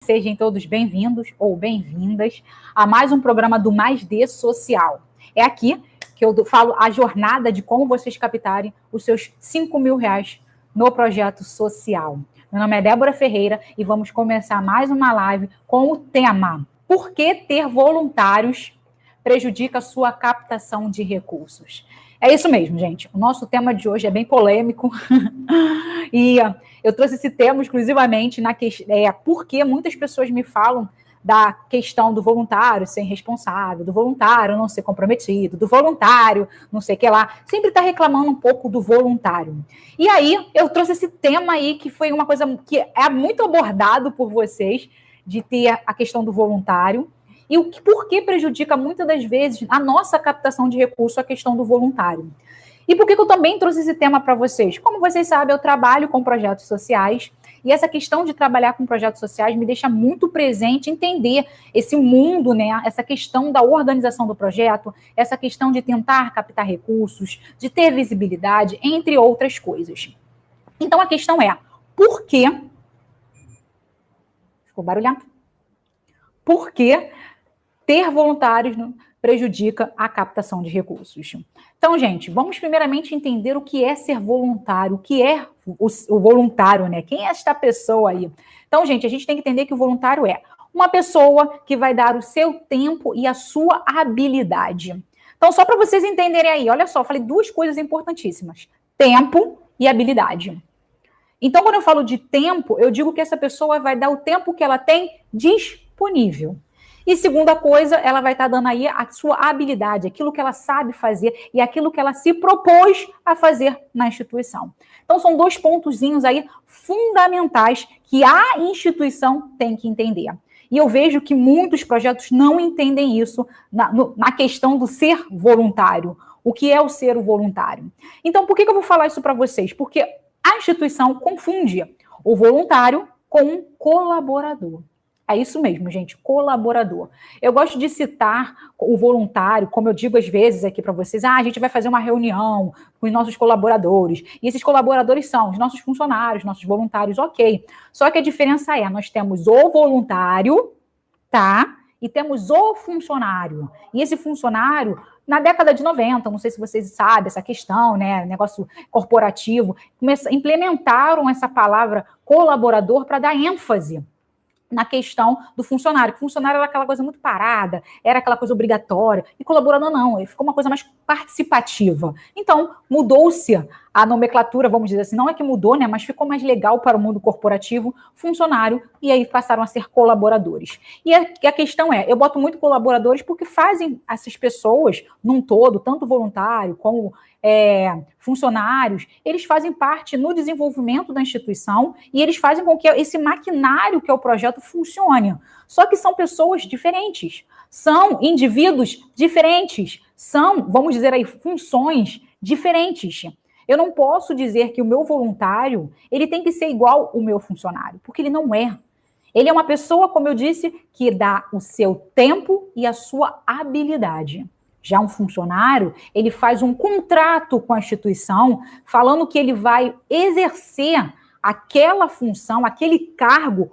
Sejam todos bem-vindos ou bem-vindas a mais um programa do Mais D Social. É aqui que eu falo a jornada de como vocês captarem os seus 5 mil reais no projeto social. Meu nome é Débora Ferreira e vamos começar mais uma live com o tema: por que ter voluntários prejudica a sua captação de recursos? É isso mesmo, gente. O nosso tema de hoje é bem polêmico e eu trouxe esse tema exclusivamente porque muitas pessoas me falam da questão do voluntário ser irresponsável, do voluntário não ser comprometido, do voluntário não sei o que lá. Sempre está reclamando um pouco do voluntário. E aí eu trouxe esse tema aí que foi uma coisa que é muito abordado por vocês, de ter a questão do voluntário. E por que prejudica muitas das vezes a nossa captação de recursos a questão do voluntário. E por que eu também trouxe esse tema para vocês? Como vocês sabem, eu trabalho com projetos sociais e essa questão de trabalhar com projetos sociais me deixa muito presente entender esse mundo, né? Essa questão da organização do projeto, essa questão de tentar captar recursos, de ter visibilidade, entre outras coisas. Então a questão é, por que... Ficou barulhento? Por que ter voluntários prejudica a captação de recursos? Então, gente, vamos primeiramente entender o que é ser voluntário, o que é o voluntário, né? Quem é esta pessoa aí? Então, gente, a gente tem que entender que o voluntário é uma pessoa que vai dar o seu tempo e a sua habilidade. Então, só para vocês entenderem aí, olha só, falei duas coisas importantíssimas: tempo e habilidade. Então, quando eu falo de tempo, eu digo que essa pessoa vai dar o tempo que ela tem disponível. E segunda coisa, ela vai estar dando aí a sua habilidade, aquilo que ela sabe fazer e aquilo que ela se propôs a fazer na instituição. Então, são dois pontozinhos aí fundamentais que a instituição tem que entender. E eu vejo que muitos projetos não entendem isso na questão do ser voluntário. O que é o ser voluntário? Então, por que eu vou falar isso para vocês? Porque a instituição confunde o voluntário com um colaborador. É isso mesmo, gente, colaborador. Eu gosto de citar o voluntário, como eu digo às vezes aqui para vocês, a gente vai fazer uma reunião com os nossos colaboradores, e esses colaboradores são os nossos funcionários, nossos voluntários, ok. Só que a diferença é, nós temos o voluntário, tá? E temos o funcionário. E esse funcionário, na década de 90, não sei se vocês sabem essa questão, né, negócio corporativo, implementaram essa palavra colaborador para dar ênfase na questão do funcionário, que o funcionário era aquela coisa muito parada, era aquela coisa obrigatória, e colaborador não, ficou uma coisa mais participativa. Então, mudou-se a nomenclatura, vamos dizer assim, não é que mudou, né, mas ficou mais legal para o mundo corporativo, funcionário, e aí passaram a ser colaboradores. E a questão é, eu boto muito colaboradores porque fazem essas pessoas, num todo, tanto voluntário como funcionários, eles fazem parte no desenvolvimento da instituição e eles fazem com que esse maquinário que é o projeto funcione. Só que são pessoas diferentes, são indivíduos diferentes, são, vamos dizer aí, funções diferentes. Eu não posso dizer que o meu voluntário, ele tem que ser igual ao meu funcionário, porque ele não é. Ele é uma pessoa, como eu disse, que dá o seu tempo e a sua habilidade. Já um funcionário, ele faz um contrato com a instituição, falando que ele vai exercer aquela função, aquele cargo,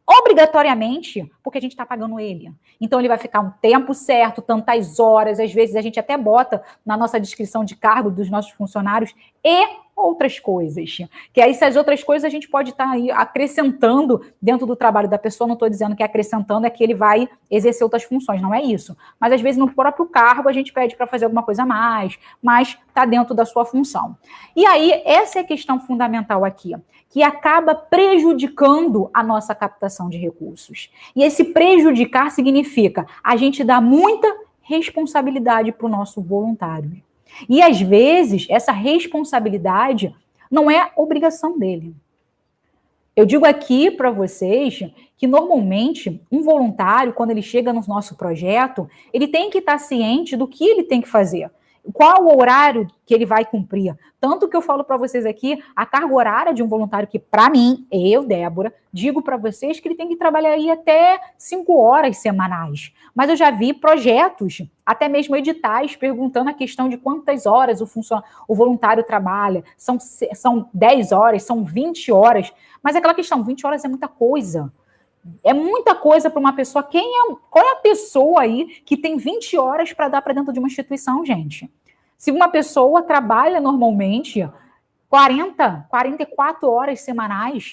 obrigatoriamente, porque a gente está pagando ele. Então, ele vai ficar um tempo certo, tantas horas, às vezes a gente até bota na nossa descrição de cargo dos nossos funcionários e outras coisas. Que aí, essas outras coisas a gente pode estar aí acrescentando dentro do trabalho da pessoa, não estou dizendo que acrescentando é que ele vai exercer outras funções, não é isso. Mas, às vezes, no próprio cargo, a gente pede para fazer alguma coisa a mais, mas está dentro da sua função. E aí, essa é a questão fundamental aqui, que acaba prejudicando a nossa captação de recursos. E esse prejudicar significa a gente dar muita responsabilidade para o nosso voluntário. E, às vezes, essa responsabilidade não é obrigação dele. Eu digo aqui para vocês que, normalmente, um voluntário, quando ele chega no nosso projeto, ele tem que estar ciente do que ele tem que fazer. Qual o horário que ele vai cumprir? Tanto que eu falo para vocês aqui, a carga horária de um voluntário que, para mim, eu, Débora, digo para vocês que ele tem que trabalhar aí até 5 horas semanais. Mas eu já vi projetos, até mesmo editais, perguntando a questão de quantas horas o voluntário trabalha. São 10 horas, são 20 horas. Mas aquela questão, 20 horas é muita coisa. É muita coisa para uma pessoa. Qual é a pessoa aí que tem 20 horas para dar para dentro de uma instituição, gente? Se uma pessoa trabalha normalmente 44 horas semanais,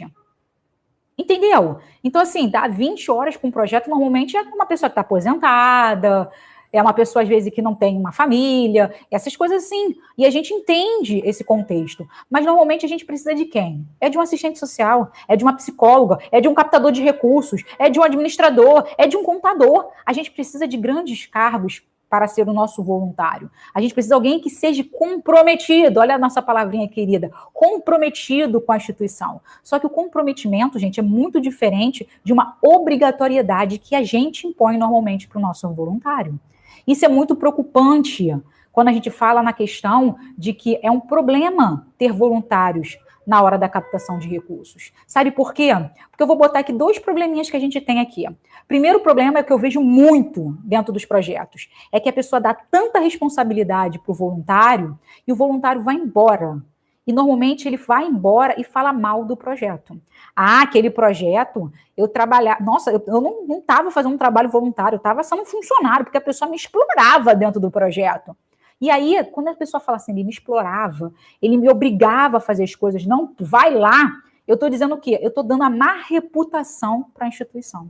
entendeu? Então, assim, dá 20 horas para um projeto, normalmente é uma pessoa que está aposentada, é uma pessoa, às vezes, que não tem uma família, essas coisas assim. E a gente entende esse contexto. Mas, normalmente, a gente precisa de quem? É de um assistente social, é de uma psicóloga, é de um captador de recursos, é de um administrador, é de um contador. A gente precisa de grandes cargos para ser o nosso voluntário. A gente precisa de alguém que seja comprometido, olha a nossa palavrinha querida, comprometido com a instituição. Só que o comprometimento, gente, é muito diferente de uma obrigatoriedade que a gente impõe normalmente para o nosso voluntário. Isso é muito preocupante quando a gente fala na questão de que é um problema ter voluntários na hora da captação de recursos. Sabe por quê? Porque eu vou botar aqui 2 probleminhas que a gente tem aqui. Primeiro problema é que eu vejo muito dentro dos projetos, é que a pessoa dá tanta responsabilidade para o voluntário e o voluntário vai embora. E normalmente ele vai embora e fala mal do projeto. Ah, aquele projeto, eu trabalhava... Nossa, eu não estava fazendo um trabalho voluntário, eu estava sendo um funcionário, porque a pessoa me explorava dentro do projeto. E aí, quando a pessoa fala assim, ele me explorava, ele me obrigava a fazer as coisas, não, vai lá, eu estou dizendo o quê? Eu estou dando a má reputação para a instituição.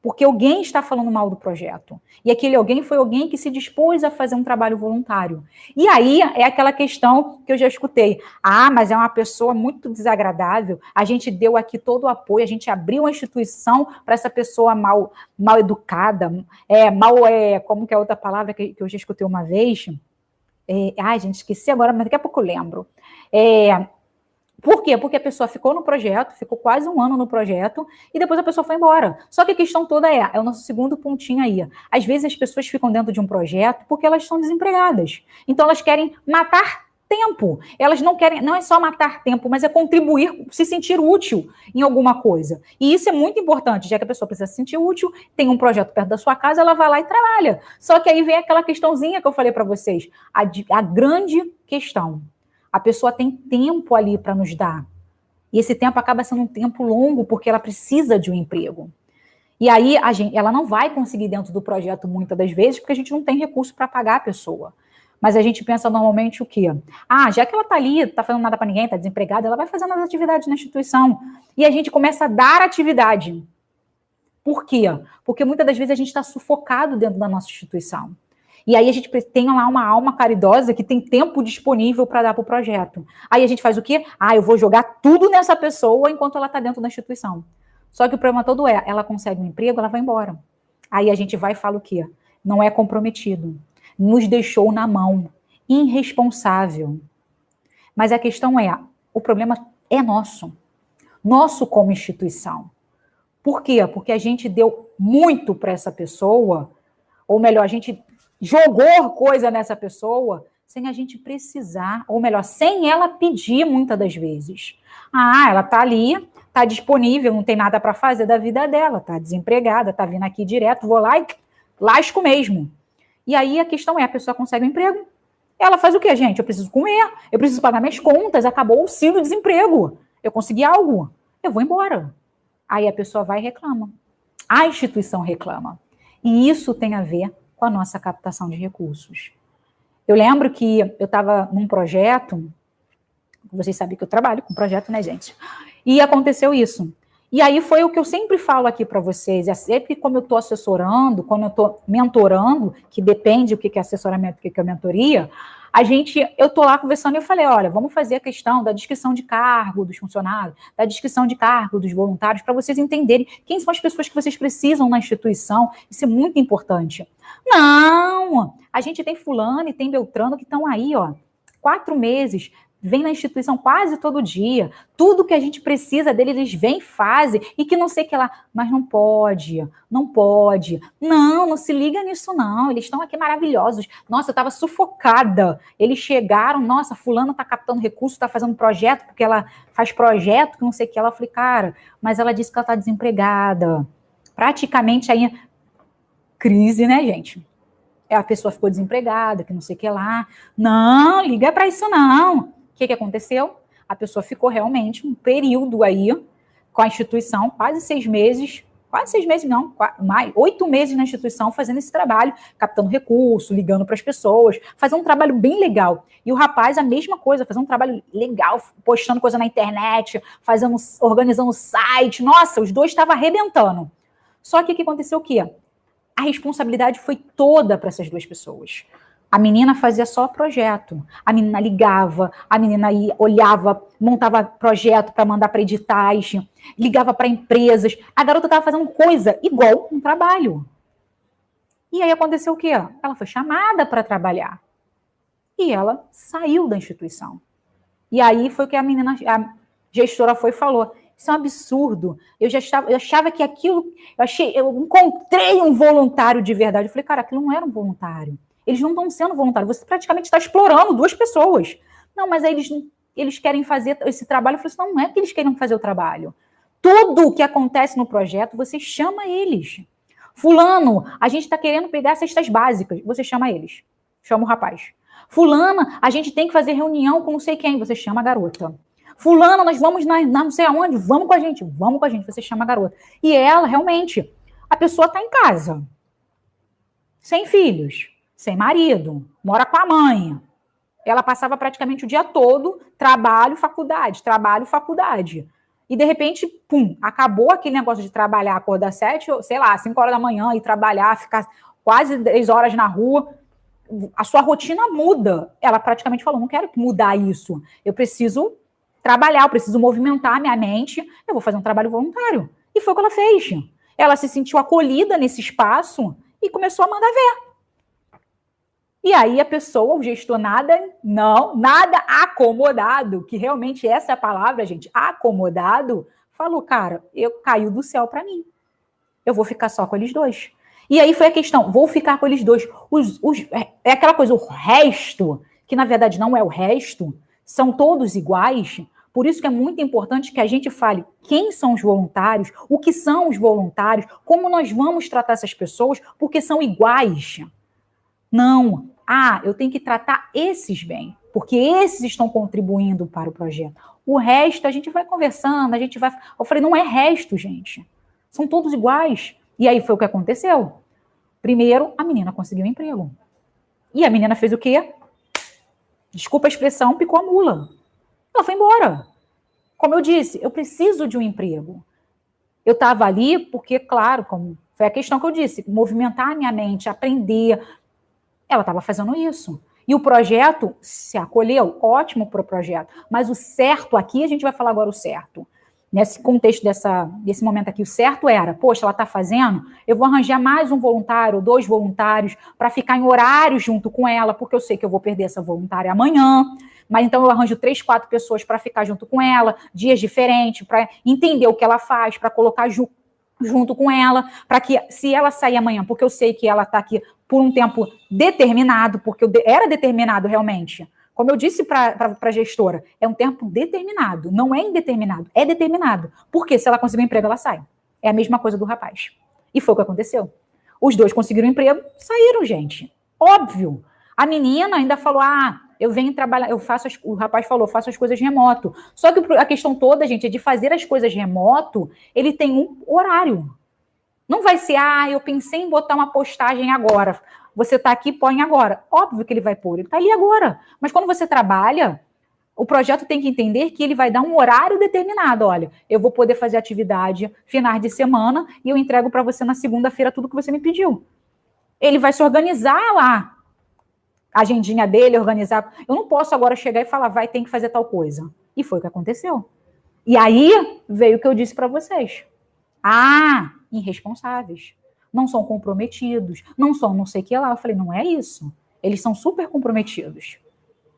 Porque alguém está falando mal do projeto. E aquele alguém foi alguém que se dispôs a fazer um trabalho voluntário. E aí é aquela questão que eu já escutei. Ah, mas é uma pessoa muito desagradável. A gente deu aqui todo o apoio, a gente abriu uma instituição para essa pessoa mal educada, como que é a outra palavra que eu já escutei uma vez? Ai, gente, esqueci agora, mas daqui a pouco eu lembro. Por quê? Porque a pessoa ficou no projeto, ficou quase 1 ano no projeto, e depois a pessoa foi embora. Só que a questão toda é o nosso segundo pontinho aí. Às vezes as pessoas ficam dentro de um projeto porque elas estão desempregadas. Então elas querem matar tempo. Elas não querem, não é só matar tempo, mas é contribuir, se sentir útil em alguma coisa. E isso é muito importante, já que a pessoa precisa se sentir útil, tem um projeto perto da sua casa, ela vai lá e trabalha. Só que aí vem aquela questãozinha que eu falei para vocês, a grande questão. A pessoa tem tempo ali para nos dar. E esse tempo acaba sendo um tempo longo, porque ela precisa de um emprego. E aí ela não vai conseguir dentro do projeto muitas das vezes, porque a gente não tem recurso para pagar a pessoa. Mas a gente pensa normalmente o quê? Ah, já que ela está ali, não está fazendo nada para ninguém, está desempregada, ela vai fazendo as atividades na instituição. E a gente começa a dar atividade. Por quê? Porque muitas das vezes a gente está sufocado dentro da nossa instituição. E aí a gente tem lá uma alma caridosa que tem tempo disponível para dar para o projeto. Aí a gente faz o quê? Ah, eu vou jogar tudo nessa pessoa enquanto ela está dentro da instituição. Só que o problema todo ela consegue um emprego, ela vai embora. Aí a gente vai e fala o quê? Não é comprometido. Nos deixou na mão. Irresponsável. Mas a questão o problema é nosso. Nosso como instituição. Por quê? Porque a gente deu muito para essa pessoa, ou melhor, a gente jogou coisa nessa pessoa sem a gente precisar, ou melhor, sem ela pedir muitas das vezes. Ah, ela está ali, está disponível, não tem nada para fazer da vida dela, está desempregada, está vindo aqui direto, vou lá e lasco mesmo. E aí a questão a pessoa consegue um emprego, ela faz o quê, gente? Eu preciso comer, eu preciso pagar minhas contas, acabou o auxílio-desemprego, eu consegui algo, eu vou embora. Aí a pessoa vai e reclama. A instituição reclama. E isso tem a ver com a nossa captação de recursos. Eu lembro que eu estava num projeto, vocês sabem que eu trabalho com projeto, né, gente? E aconteceu isso. E aí foi o que eu sempre falo aqui para vocês, é sempre como eu estou assessorando, quando eu estou mentorando, que depende o que é assessoramento, o que é mentoria, eu estou lá conversando e eu falei, olha, vamos fazer a questão da descrição de cargo dos funcionários, da descrição de cargo dos voluntários, para vocês entenderem quem são as pessoas que vocês precisam na instituição, isso é muito importante. Não, a gente tem fulano e tem Beltrano que estão aí, 4 meses, vem na instituição quase todo dia, tudo que a gente precisa dele, eles vêm e fazem, e que não sei o que lá, mas não pode, não se liga nisso não, eles estão aqui maravilhosos, nossa, eu estava sufocada, eles chegaram, nossa, fulano está captando recurso, está fazendo projeto, porque ela faz projeto, que não sei o que, ela falei, cara, mas ela disse que ela está desempregada, praticamente aí, crise, né, gente? A pessoa ficou desempregada, que não sei o que lá, não, liga para isso não. O que aconteceu? A pessoa ficou realmente um período aí com a instituição, quase 6 meses, quase 6 meses, não, mais, 8 meses na instituição fazendo esse trabalho, captando recurso, ligando para as pessoas, fazendo um trabalho bem legal. E o rapaz, a mesma coisa, fazendo um trabalho legal, postando coisa na internet, organizando site. Nossa, os dois estavam arrebentando. Só que o que aconteceu o quê? A responsabilidade foi toda para essas duas pessoas. A menina fazia só projeto, a menina ligava, a menina ia, olhava, montava projeto para mandar para editais, ligava para empresas. A garota estava fazendo coisa igual um trabalho. E aí aconteceu o quê? Ela foi chamada para trabalhar. E ela saiu da instituição. E aí foi o que a gestora foi e falou. Isso é um absurdo. Eu achava que aquilo, eu encontrei um voluntário de verdade. Eu falei, cara, aquilo não era um voluntário. Eles não estão sendo voluntários. Você praticamente está explorando duas pessoas. Não, mas aí eles querem fazer esse trabalho. Eu falei assim, não é que eles querem fazer o trabalho. Tudo que acontece no projeto, você chama eles. Fulano, a gente está querendo pegar cestas básicas. Você chama eles. Chama o rapaz. Fulana, a gente tem que fazer reunião com não sei quem. Você chama a garota. Fulana, nós vamos na não sei aonde. Vamos com a gente. Você chama a garota. E ela, realmente, a pessoa está em casa. Sem filhos. Sem marido, mora com a mãe. Ela passava praticamente o dia todo, trabalho, faculdade. E, de repente, pum, acabou aquele negócio de trabalhar, acordar 7, sei lá, 5 horas da manhã e trabalhar, ficar quase 10 horas na rua. A sua rotina muda. Ela praticamente falou, não quero mudar isso. Eu preciso trabalhar, eu preciso movimentar a minha mente, eu vou fazer um trabalho voluntário. E foi o que ela fez. Ela se sentiu acolhida nesse espaço e começou a mandar ver. E aí a pessoa, o gestor, nada acomodado, que realmente essa é a palavra, gente, acomodado, falou, cara, caiu do céu para mim. Eu vou ficar só com eles dois. E aí foi a questão, vou ficar com eles dois. É aquela coisa, o resto, que na verdade não é o resto, são todos iguais. Por isso que é muito importante que a gente fale quem são os voluntários, o que são os voluntários, como nós vamos tratar essas pessoas, porque são iguais. Não. Eu tenho que tratar esses bem, porque esses estão contribuindo para o projeto. O resto, a gente vai conversando, Eu falei, não é resto, gente. São todos iguais. E aí foi o que aconteceu. Primeiro, a menina conseguiu um emprego. E a menina fez o quê? Desculpa a expressão, picou a mula. Ela foi embora. Como eu disse, eu preciso de um emprego. Eu estava ali porque, claro, como foi a questão que eu disse, movimentar a minha mente, aprender. Ela estava fazendo isso. E o projeto se acolheu, ótimo para o projeto. Mas o certo aqui, a gente vai falar agora o certo. Nesse contexto desse momento aqui, o certo era, poxa, ela está fazendo, eu vou arranjar mais um voluntário, 2 voluntários, para ficar em horário junto com ela, porque eu sei que eu vou perder essa voluntária amanhã. Mas então eu arranjo 3, 4 pessoas para ficar junto com ela, dias diferentes, para entender o que ela faz, para colocar junto com ela, para que se ela sair amanhã, porque eu sei que ela está aqui por um tempo determinado, porque era determinado realmente. Como eu disse para a gestora, é um tempo determinado, não é indeterminado, é determinado. Porque se ela conseguir um emprego, ela sai. É a mesma coisa do rapaz. E foi o que aconteceu. Os dois conseguiram um emprego, saíram, gente. Óbvio. A menina ainda falou, eu venho trabalhar, o rapaz falou, faço as coisas remoto. Só que a questão toda, gente, é de fazer as coisas remoto, ele tem um horário. Não vai ser, eu pensei em botar uma postagem agora. Você está aqui, põe agora. Óbvio que ele vai pôr, ele está ali agora. Mas quando você trabalha, o projeto tem que entender que ele vai dar um horário determinado. Olha, eu vou poder fazer atividade finais de semana e eu entrego para você na segunda-feira tudo que você me pediu. Ele vai se organizar lá. A agendinha dele, organizar. Eu não posso agora chegar e falar, tem que fazer tal coisa. E foi o que aconteceu. E aí veio o que eu disse para vocês. Irresponsáveis. Não são comprometidos, não são não sei o que lá. Eu falei, não é isso. Eles são super comprometidos.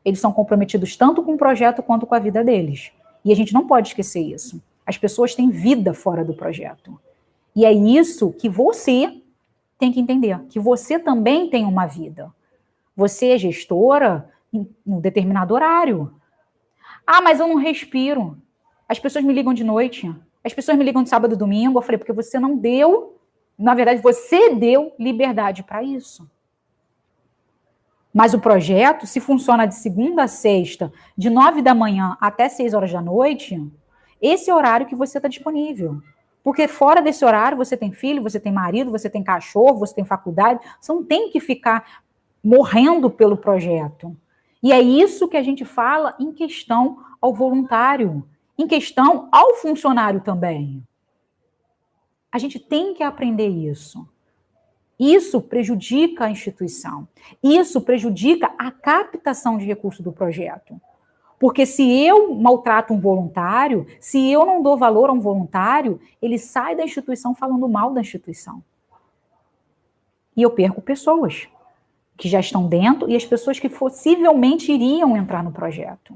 Eles são comprometidos tanto com o projeto quanto com a vida deles. E a gente não pode esquecer isso. As pessoas têm vida fora do projeto. E é isso que você tem que entender, que você também tem uma vida. Você é gestora em um determinado horário. Mas eu não respiro. As pessoas me ligam de noite. As pessoas me ligam de sábado e domingo. Eu falei, porque você não deu, na verdade, você deu liberdade para isso. Mas o projeto, se funciona de segunda a sexta, de 9 da manhã até 6 horas da noite, esse é o horário que você está disponível. Porque fora desse horário você tem filho, você tem marido, você tem cachorro, você tem faculdade, você não tem que ficar morrendo pelo projeto. E é isso que a gente fala em questão ao voluntário, em questão ao funcionário também. A gente tem que aprender isso. Isso prejudica a instituição. Isso prejudica a captação de recursos do projeto. Porque se eu maltrato um voluntário, se eu não dou valor a um voluntário, ele sai da instituição falando mal da instituição. E eu perco pessoas que já estão dentro e as pessoas que possivelmente iriam entrar no projeto.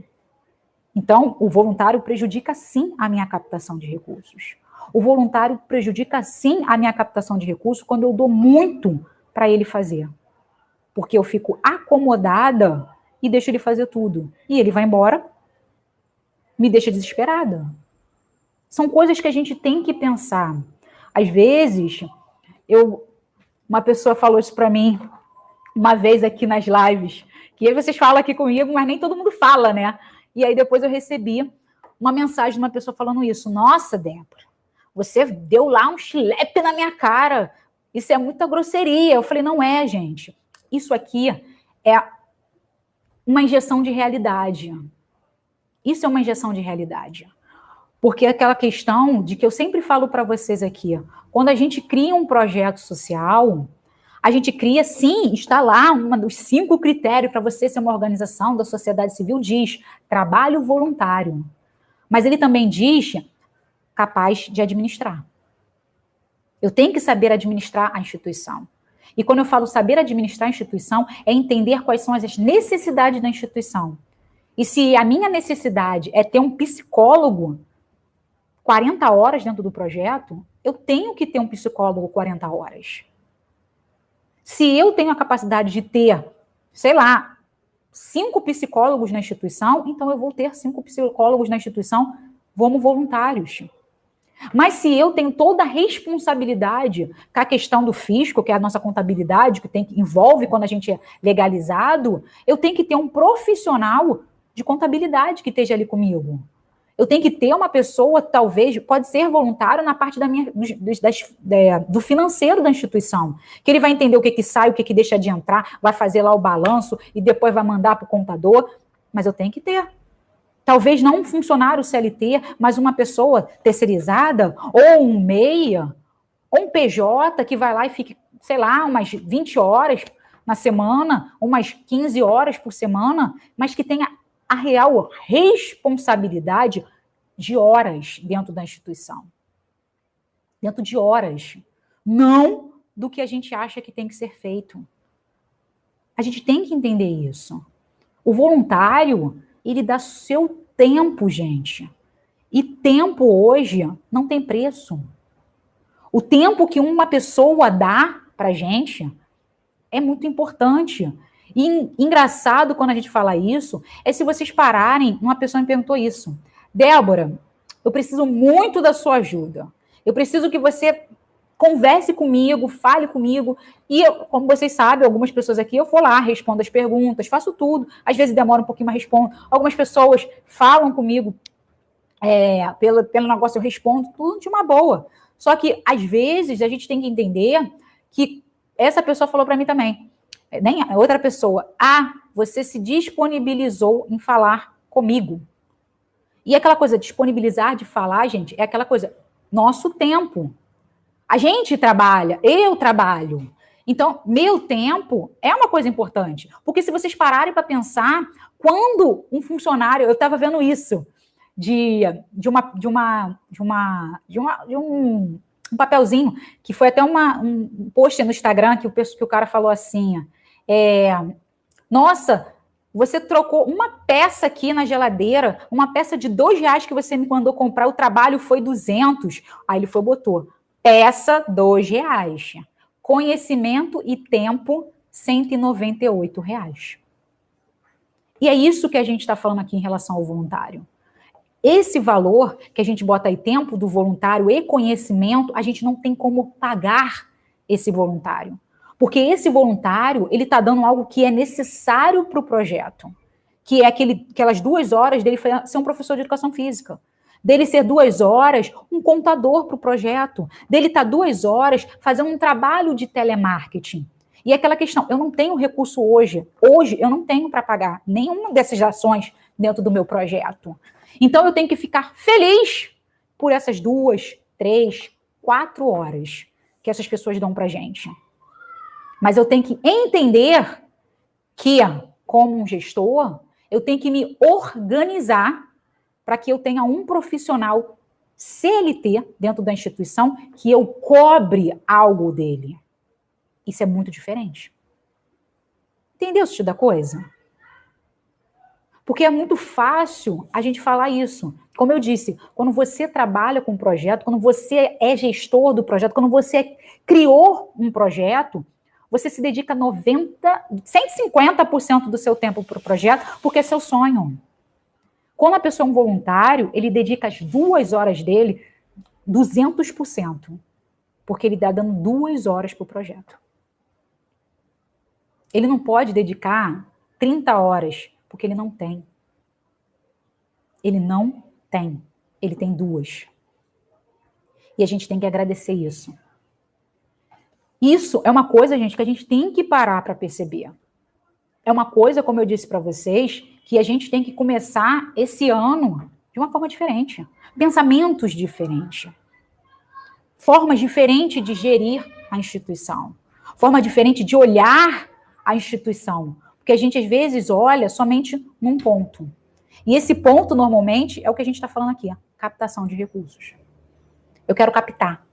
Então, o voluntário prejudica sim a minha captação de recursos. O voluntário prejudica sim a minha captação de recursos quando eu dou muito para ele fazer. Porque eu fico acomodada e deixo ele fazer tudo. E ele vai embora, me deixa desesperada. São coisas que a gente tem que pensar. Às vezes, uma pessoa falou isso para mim uma vez aqui nas lives, que aí vocês falam aqui comigo, mas nem todo mundo fala, né? E aí depois eu recebi uma mensagem de uma pessoa falando isso. Nossa, Débora, você deu lá um chilepe na minha cara. Isso é muita grosseria. Eu falei, não é, gente. Isso aqui é uma injeção de realidade. Isso é uma injeção de realidade. Porque é aquela questão de que eu sempre falo para vocês aqui, quando a gente cria um projeto social, a gente cria, sim, está lá, um dos 5 critérios para você ser uma organização da sociedade civil, diz trabalho voluntário. Mas ele também diz capaz de administrar. Eu tenho que saber administrar a instituição. E quando eu falo saber administrar a instituição, é entender quais são as necessidades da instituição. E se a minha necessidade é ter um psicólogo 40 horas dentro do projeto, eu tenho que ter um psicólogo 40 horas. Se eu tenho a capacidade de ter, sei lá, 5 psicólogos na instituição, então eu vou ter 5 psicólogos na instituição como voluntários. Mas se eu tenho toda a responsabilidade com a questão do fisco, que é a nossa contabilidade, que envolve quando a gente é legalizado, eu tenho que ter um profissional de contabilidade que esteja ali comigo. Eu tenho que ter uma pessoa, talvez, pode ser voluntário na parte do financeiro da instituição, que ele vai entender o que sai, o que deixa de entrar, vai fazer lá o balanço e depois vai mandar para o contador, mas eu tenho que ter. Talvez não um funcionário CLT, mas uma pessoa terceirizada, ou um MEIA, ou um PJ que vai lá e fique, sei lá, umas 20 horas na semana, umas 15 horas por semana, mas que tenha a real responsabilidade de horas dentro da instituição. Dentro de horas. Não do que a gente acha que tem que ser feito. A gente tem que entender isso. O voluntário, ele dá seu tempo, gente. E tempo hoje não tem preço. O tempo que uma pessoa dá pra gente é muito importante. E engraçado quando a gente fala isso, é se vocês pararem, uma pessoa me perguntou isso. Débora, eu preciso muito da sua ajuda. Eu preciso que você converse comigo, fale comigo. E, como vocês sabem, algumas pessoas aqui, eu vou lá, respondo as perguntas, faço tudo. Às vezes demora um pouquinho, mas respondo. Algumas pessoas falam comigo pelo negócio, eu respondo tudo de uma boa. Só que, às vezes, a gente tem que entender que essa pessoa falou para mim também, nem outra pessoa, você se disponibilizou em falar comigo. E aquela coisa, disponibilizar de falar, gente, é aquela coisa, nosso tempo. A gente trabalha, eu trabalho. Então, meu tempo é uma coisa importante. Porque se vocês pararem para pensar, quando um funcionário, eu estava vendo isso, um papelzinho, que foi até um post no Instagram que o cara falou assim, nossa, você trocou uma peça aqui na geladeira, uma peça de R$2 que você me mandou comprar, o trabalho foi 200. Aí ele botou, peça R$2. Conhecimento e tempo, R$198. E é isso que a gente está falando aqui em relação ao voluntário. Esse valor que a gente bota aí, tempo do voluntário e conhecimento, a gente não tem como pagar esse voluntário. Porque esse voluntário, ele está dando algo que é necessário para o projeto. Que é aquelas 2 horas dele ser um professor de educação física. dele ser 2 horas um contador para o projeto, dele estar 2 horas fazendo um trabalho de telemarketing. E aquela questão, eu não tenho recurso hoje eu não tenho para pagar nenhuma dessas ações dentro do meu projeto. Então eu tenho que ficar feliz por essas 2, 3, 4 horas que essas pessoas dão para a gente. Mas eu tenho que entender que, como um gestor, eu tenho que me organizar para que eu tenha um profissional CLT dentro da instituição que eu cobre algo dele. Isso é muito diferente. Entendeu o sentido da coisa? Porque é muito fácil a gente falar isso. Como eu disse, quando você trabalha com um projeto, quando você é gestor do projeto, quando você criou um projeto, você se dedica 150% do seu tempo para o projeto, porque é seu sonho. Quando a pessoa é um voluntário, ele dedica as 2 horas dele 200%, porque ele está dando 2 horas para o projeto. Ele não pode dedicar 30 horas, porque ele não tem. Ele não tem. Ele tem 2. E a gente tem que agradecer isso. Isso é uma coisa, gente, que a gente tem que parar para perceber. É uma coisa, como eu disse para vocês, que a gente tem que começar esse ano de uma forma diferente. Pensamentos diferentes. Formas diferentes de gerir a instituição. Forma diferente de olhar a instituição. Porque a gente, às vezes, olha somente num ponto. E esse ponto, normalmente, é o que a gente está falando aqui, captação de recursos. Eu quero captar.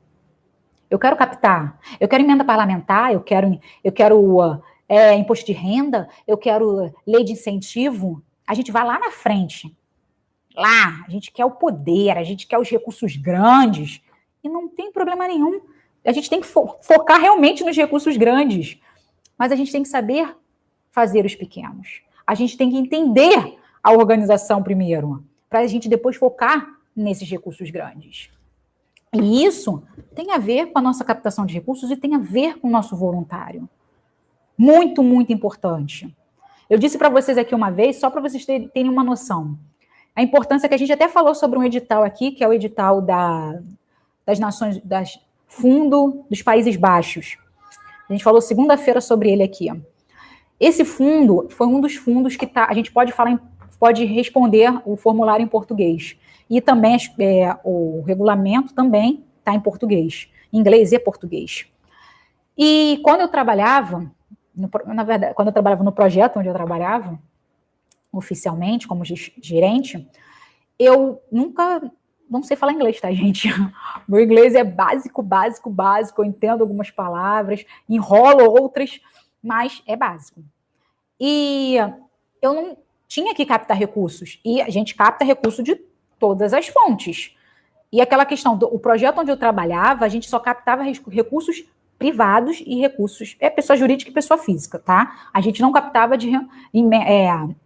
Eu quero captar. Eu quero emenda parlamentar, eu quero imposto de renda, eu quero lei de incentivo. A gente vai lá na frente. Lá, a gente quer o poder, a gente quer os recursos grandes. E não tem problema nenhum. A gente tem que focar realmente nos recursos grandes. Mas a gente tem que saber fazer os pequenos. A gente tem que entender a organização primeiro, para a gente depois focar nesses recursos grandes. E isso tem a ver com a nossa captação de recursos e tem a ver com o nosso voluntário. Muito, muito importante. Eu disse para vocês aqui uma vez, só para vocês terem uma noção, a importância que a gente até falou sobre um edital aqui, que é o edital das Nações, das Fundo dos Países Baixos. A gente falou segunda-feira sobre ele aqui. Esse fundo foi um dos fundos que a gente pode responder o formulário em português. E também o regulamento também está em português, inglês e português. E quando eu trabalhava, na verdade, quando eu trabalhava no projeto onde eu trabalhava, oficialmente, como gerente, eu nunca, não sei falar inglês, tá, gente? Meu inglês é básico, eu entendo algumas palavras, enrolo outras, mas é básico. E eu não tinha que captar recursos, e a gente capta recurso de todas as fontes. E aquela questão, o projeto onde eu trabalhava, a gente só captava recursos privados e recursos, pessoa jurídica e pessoa física, tá? A gente não captava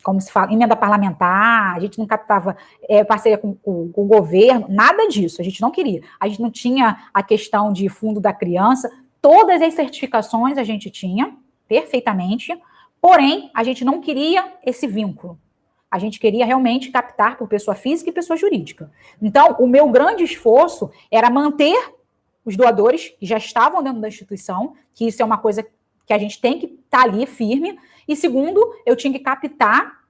como se fala, emenda parlamentar, a gente não captava parceria com o governo, nada disso, a gente não queria. A gente não tinha a questão de fundo da criança, todas as certificações a gente tinha, perfeitamente, porém, a gente não queria esse vínculo. A gente queria realmente captar por pessoa física e pessoa jurídica. Então, o meu grande esforço era manter os doadores que já estavam dentro da instituição, que isso é uma coisa que a gente tem que estar ali firme. E segundo, eu tinha que captar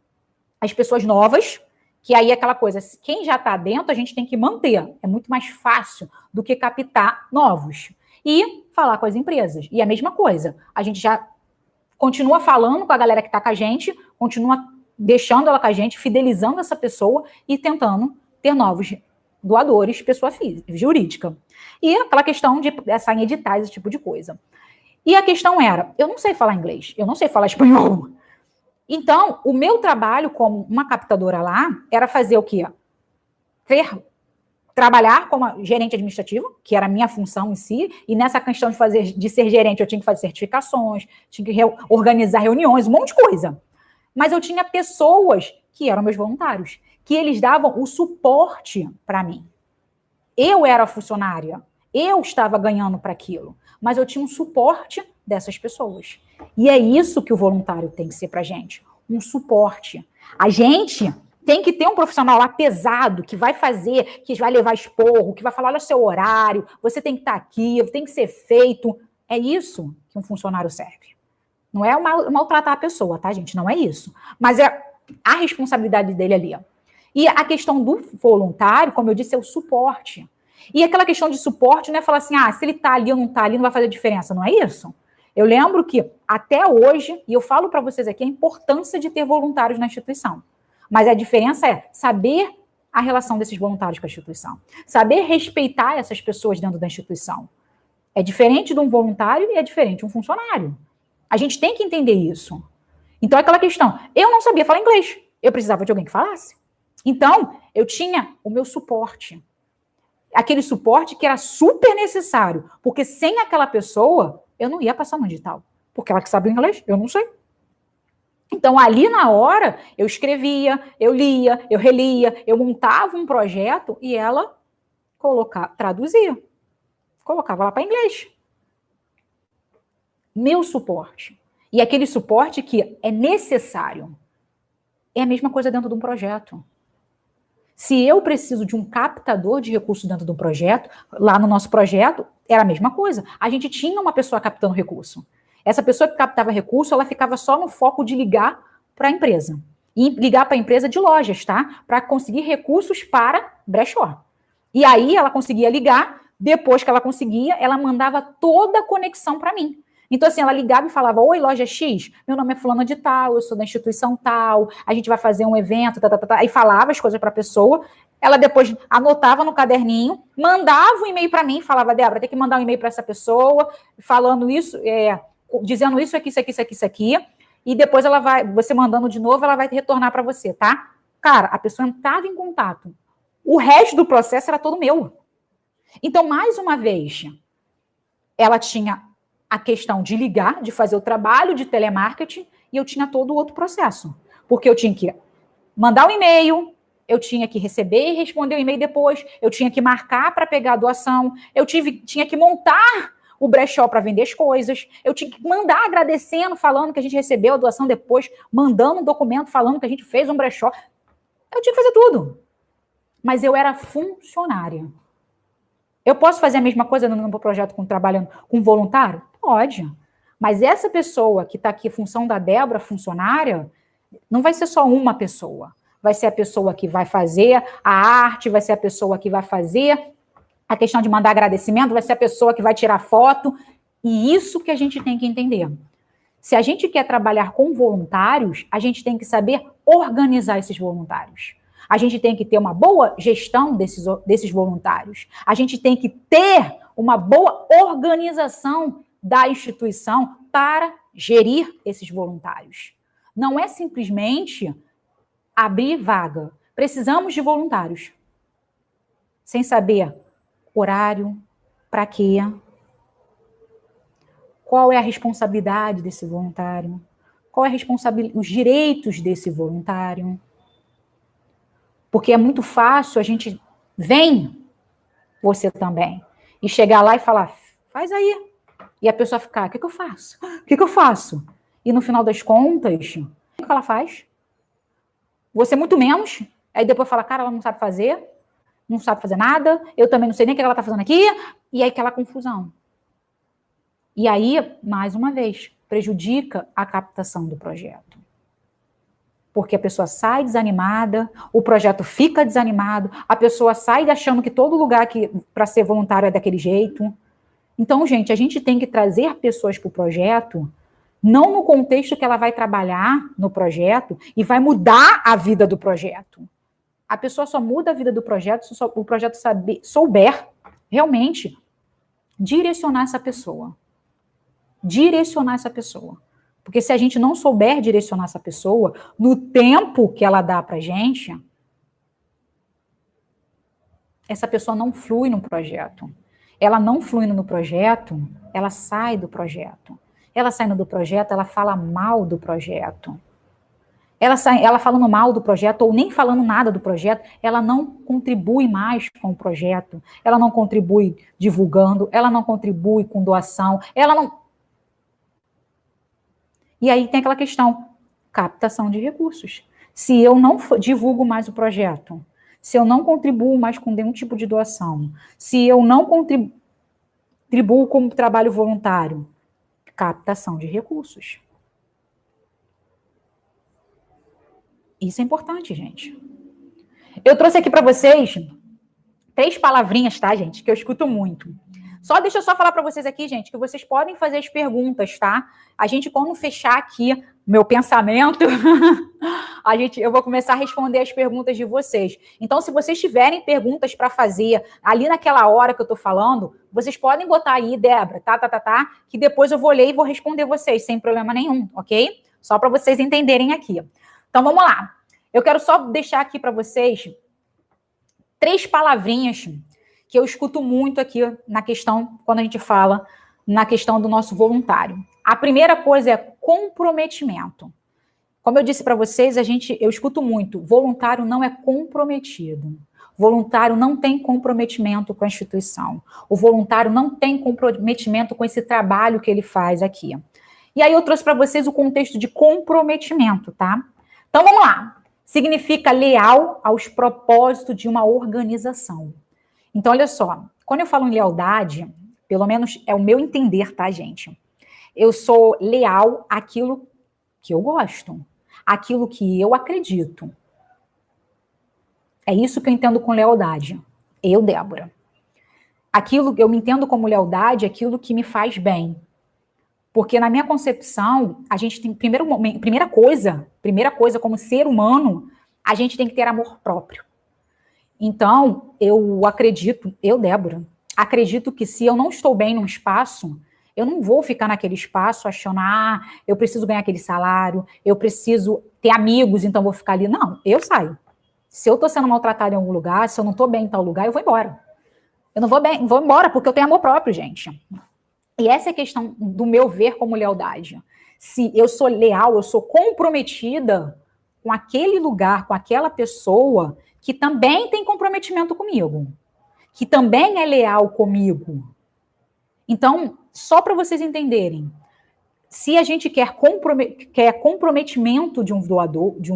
as pessoas novas, que aí é aquela coisa, quem já está dentro, a gente tem que manter. É muito mais fácil do que captar novos. E falar com as empresas. E a mesma coisa, a gente já continua falando com a galera que está com a gente, continua deixando ela com a gente, fidelizando essa pessoa e tentando ter novos doadores, pessoa física, jurídica. E aquela questão de sair em editais, esse tipo de coisa. E a questão era, eu não sei falar inglês, eu não sei falar espanhol. Então, o meu trabalho como uma captadora lá era fazer o quê? Trabalhar como gerente administrativo, que era a minha função em si, e nessa questão de ser gerente, eu tinha que fazer certificações, tinha que organizar reuniões, um monte de coisa. Mas eu tinha pessoas que eram meus voluntários, que eles davam o suporte para mim. Eu era funcionária, eu estava ganhando para aquilo, mas eu tinha um suporte dessas pessoas. E é isso que o voluntário tem que ser para a gente, um suporte. A gente Tem que ter um profissional lá pesado, que vai fazer, que vai levar esporro, que vai falar, olha o seu horário, você tem que estar aqui, tem que ser feito. É isso que um funcionário serve. Não é maltratar a pessoa, tá, gente? Não é isso. Mas é a responsabilidade dele ali. Ó. E a questão do voluntário, como eu disse, é o suporte. E aquela questão de suporte não é falar assim, se ele tá ali ou não tá ali, não vai fazer diferença. Não é isso. Eu lembro que, até hoje, e eu falo para vocês aqui, a importância de ter voluntários na instituição. Mas a diferença é saber a relação desses voluntários com a instituição. Saber respeitar essas pessoas dentro da instituição. É diferente de um voluntário e é diferente de um funcionário. A gente tem que entender isso. Então, é aquela questão. Eu não sabia falar inglês. Eu precisava de alguém que falasse. Então, eu tinha o meu suporte. Aquele suporte que era super necessário. Porque sem aquela pessoa, eu não ia passar no digital. Porque ela que sabe o inglês, eu não sei. Então, ali na hora, eu escrevia, eu lia, eu relia, eu montava um projeto e ela traduzia. Colocava lá para inglês. Meu suporte. E aquele suporte que é necessário. É a mesma coisa dentro de um projeto. Se eu preciso de um captador de recursos dentro de um projeto, lá no nosso projeto, era a mesma coisa. A gente tinha uma pessoa captando recurso. Essa pessoa que captava recurso, ela ficava só no foco de ligar para a empresa. E ligar para a empresa de lojas, tá? Para conseguir recursos para brechó. E aí ela conseguia ligar, depois que ela conseguia, ela mandava toda a conexão para mim. Então, assim, ela ligava e falava, oi, loja X, meu nome é fulana de tal, eu sou da instituição tal, a gente vai fazer um evento, aí falava as coisas para a pessoa, ela depois anotava no caderninho, mandava um e-mail para mim, falava, Débora, tem que mandar um e-mail para essa pessoa, falando isso, dizendo isso aqui, isso aqui, isso aqui, isso aqui, e depois ela vai, você mandando de novo, ela vai retornar para você, tá? Cara, a pessoa entrava em contato. O resto do processo era todo meu. Então, mais uma vez, ela tinha a questão de ligar, de fazer o trabalho de telemarketing, e eu tinha todo o outro processo. Porque eu tinha que mandar um e-mail, eu tinha que receber e responder o e-mail depois, eu tinha que marcar para pegar a doação, eu tinha que montar o brechó para vender as coisas, eu tinha que mandar agradecendo, falando que a gente recebeu a doação depois, mandando um documento falando que a gente fez um brechó. Eu tinha que fazer tudo. Mas eu era funcionária. Eu posso fazer a mesma coisa no meu projeto trabalhando com voluntário? Pode. Mas essa pessoa que está aqui, função da Débora, funcionária, não vai ser só uma pessoa. Vai ser a pessoa que vai fazer a arte, vai ser a pessoa que vai fazer a questão de mandar agradecimento, vai ser a pessoa que vai tirar foto. E isso que a gente tem que entender. Se a gente quer trabalhar com voluntários, a gente tem que saber organizar esses voluntários. A gente tem que ter uma boa gestão desses voluntários. A gente tem que ter uma boa organização da instituição para gerir esses voluntários. Não é simplesmente abrir vaga. Precisamos de voluntários. Sem saber horário, para quê, qual é a responsabilidade desse voluntário, qual é os direitos desse voluntário. Porque é muito fácil a gente você também, e chegar lá e falar, faz aí. E a pessoa ficar, o que eu faço? O que eu faço? E no final das contas, o que ela faz? Você muito menos. Aí depois fala, cara, ela não sabe fazer nada, eu também não sei nem o que ela está fazendo aqui, e aí aquela confusão. E aí, mais uma vez, prejudica a captação do projeto. Porque a pessoa sai desanimada, o projeto fica desanimado, a pessoa sai achando que todo lugar para ser voluntário é daquele jeito. Então, gente, a gente tem que trazer pessoas para o projeto, não no contexto que ela vai trabalhar no projeto e vai mudar a vida do projeto. A pessoa só muda a vida do projeto se o projeto souber realmente direcionar essa pessoa. Direcionar essa pessoa. Porque se a gente não souber direcionar essa pessoa no tempo que ela dá pra gente, essa pessoa não flui no projeto. Ela não fluindo no projeto, ela sai do projeto. Ela saindo do projeto, ela fala mal do projeto. Ela falando mal do projeto ou nem falando nada do projeto, ela não contribui mais com o projeto. Ela não contribui divulgando, ela não contribui com doação, ela não... E aí tem aquela questão, captação de recursos. se eu não divulgo mais o projeto, se eu não contribuo mais com nenhum tipo de doação, se eu não contribuo como trabalho voluntário, captação de recursos. Isso é importante, gente. Eu trouxe aqui para vocês 3 palavrinhas, tá, gente, que eu escuto muito. Deixa eu só falar para vocês aqui, gente, que vocês podem fazer as perguntas, tá? A gente, quando fechar aqui meu pensamento, eu vou começar a responder as perguntas de vocês. Então, se vocês tiverem perguntas para fazer ali naquela hora que eu estou falando, vocês podem botar aí, Débora, que depois eu vou ler e vou responder vocês, sem problema nenhum, ok? Só para vocês entenderem aqui. Então, vamos lá. Eu quero só deixar aqui para vocês 3 palavrinhas que eu escuto muito aqui na questão, quando a gente fala na questão do nosso voluntário. A primeira coisa é comprometimento. Como eu disse para vocês, eu escuto muito, voluntário não é comprometido. Voluntário não tem comprometimento com a instituição. O voluntário não tem comprometimento com esse trabalho que ele faz aqui. E aí eu trouxe para vocês o contexto de comprometimento, tá? Então vamos lá. Significa leal aos propósitos de uma organização. Então, olha só, quando eu falo em lealdade, pelo menos é o meu entender, tá, gente? Eu sou leal àquilo que eu gosto, àquilo que eu acredito. É isso que eu entendo com lealdade. Eu, Débora. Aquilo que eu me entendo como lealdade é aquilo que me faz bem. Porque na minha concepção, a gente tem, primeira coisa como ser humano, a gente tem que ter amor próprio. Então, Débora, acredito que se eu não estou bem num espaço, eu não vou ficar naquele espaço achando, eu preciso ganhar aquele salário, eu preciso ter amigos, então vou ficar ali. Não, eu saio. Se eu estou sendo maltratada em algum lugar, se eu não estou bem em tal lugar, eu vou embora. Eu não vou embora porque eu tenho amor próprio, gente. E essa é a questão do meu ver como lealdade. Se eu sou leal, eu sou comprometida com aquele lugar, com aquela pessoa que também tem comprometimento comigo, que também é leal comigo. Então, só para vocês entenderem, se a gente quer comprometimento de um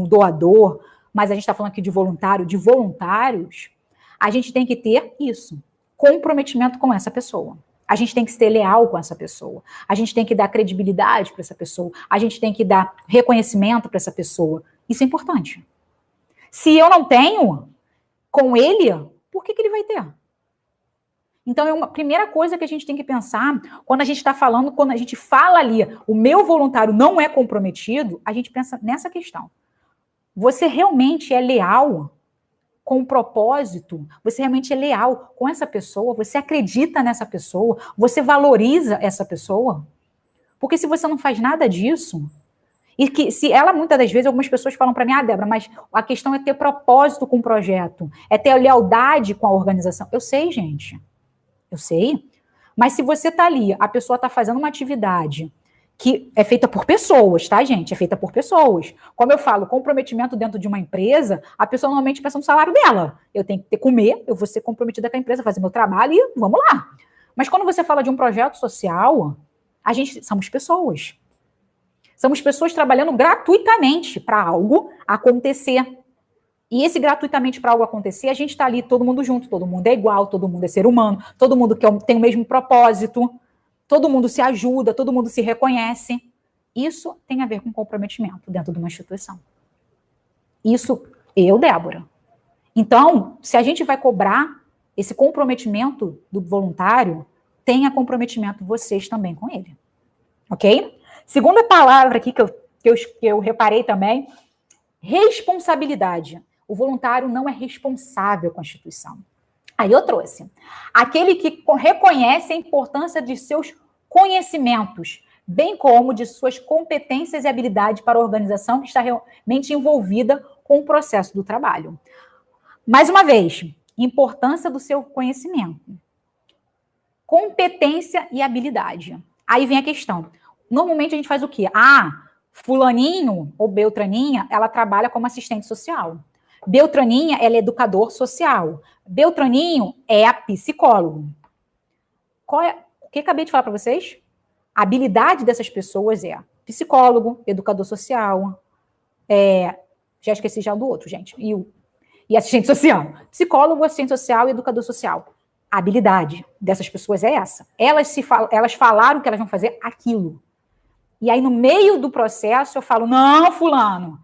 doador, mas a gente está falando aqui de voluntários, a gente tem que ter isso, comprometimento com essa pessoa. A gente tem que ser leal com essa pessoa. A gente tem que dar credibilidade para essa pessoa. A gente tem que dar reconhecimento para essa pessoa. Isso é importante. Se eu não tenho com ele, por que ele vai ter? Então, é uma primeira coisa que a gente tem que pensar quando a gente está falando, quando a gente fala ali, o meu voluntário não é comprometido, a gente pensa nessa questão. Você realmente é leal com o propósito? Você realmente é leal com essa pessoa? Você acredita nessa pessoa? Você valoriza essa pessoa? Porque se você não faz nada disso, e que se ela, muitas das vezes, algumas pessoas falam para mim, Débora, mas a questão é ter propósito com o projeto, é ter lealdade com a organização. Eu sei, gente. Eu sei. Mas se você está ali, a pessoa está fazendo uma atividade que é feita por pessoas, tá, gente? É feita por pessoas. Como eu falo, comprometimento dentro de uma empresa, a pessoa normalmente pensa no salário dela. Eu tenho que ter comer, eu vou ser comprometida com a empresa, fazer meu trabalho e vamos lá. Mas quando você fala de um projeto social, somos pessoas. Somos pessoas trabalhando gratuitamente para algo acontecer. E esse gratuitamente para algo acontecer, a gente está ali todo mundo junto, todo mundo é igual, todo mundo é ser humano, todo mundo tem o mesmo propósito, todo mundo se ajuda, todo mundo se reconhece. Isso tem a ver com comprometimento dentro de uma instituição. Isso, Débora. Então, se a gente vai cobrar esse comprometimento do voluntário, tenha comprometimento vocês também com ele. Ok? Segunda palavra aqui que eu reparei também, responsabilidade. O voluntário não é responsável com a instituição. Aí eu trouxe. Aquele que reconhece a importância de seus conhecimentos, bem como de suas competências e habilidades para a organização que está realmente envolvida com o processo do trabalho. Mais uma vez, importância do seu conhecimento. Competência e habilidade. Aí vem a questão. Normalmente a gente faz o quê? Fulaninho ou Beltraninha, ela trabalha como assistente social. Beltraninha, ela é educador social. Beltraninho é psicólogo. O que eu acabei de falar para vocês? A habilidade dessas pessoas é psicólogo, educador social, Já esqueci já do outro, gente. E assistente social. Psicólogo, assistente social e educador social. A habilidade dessas pessoas é essa. Elas falaram que elas vão fazer aquilo. E aí, no meio do processo, eu falo, não, fulano,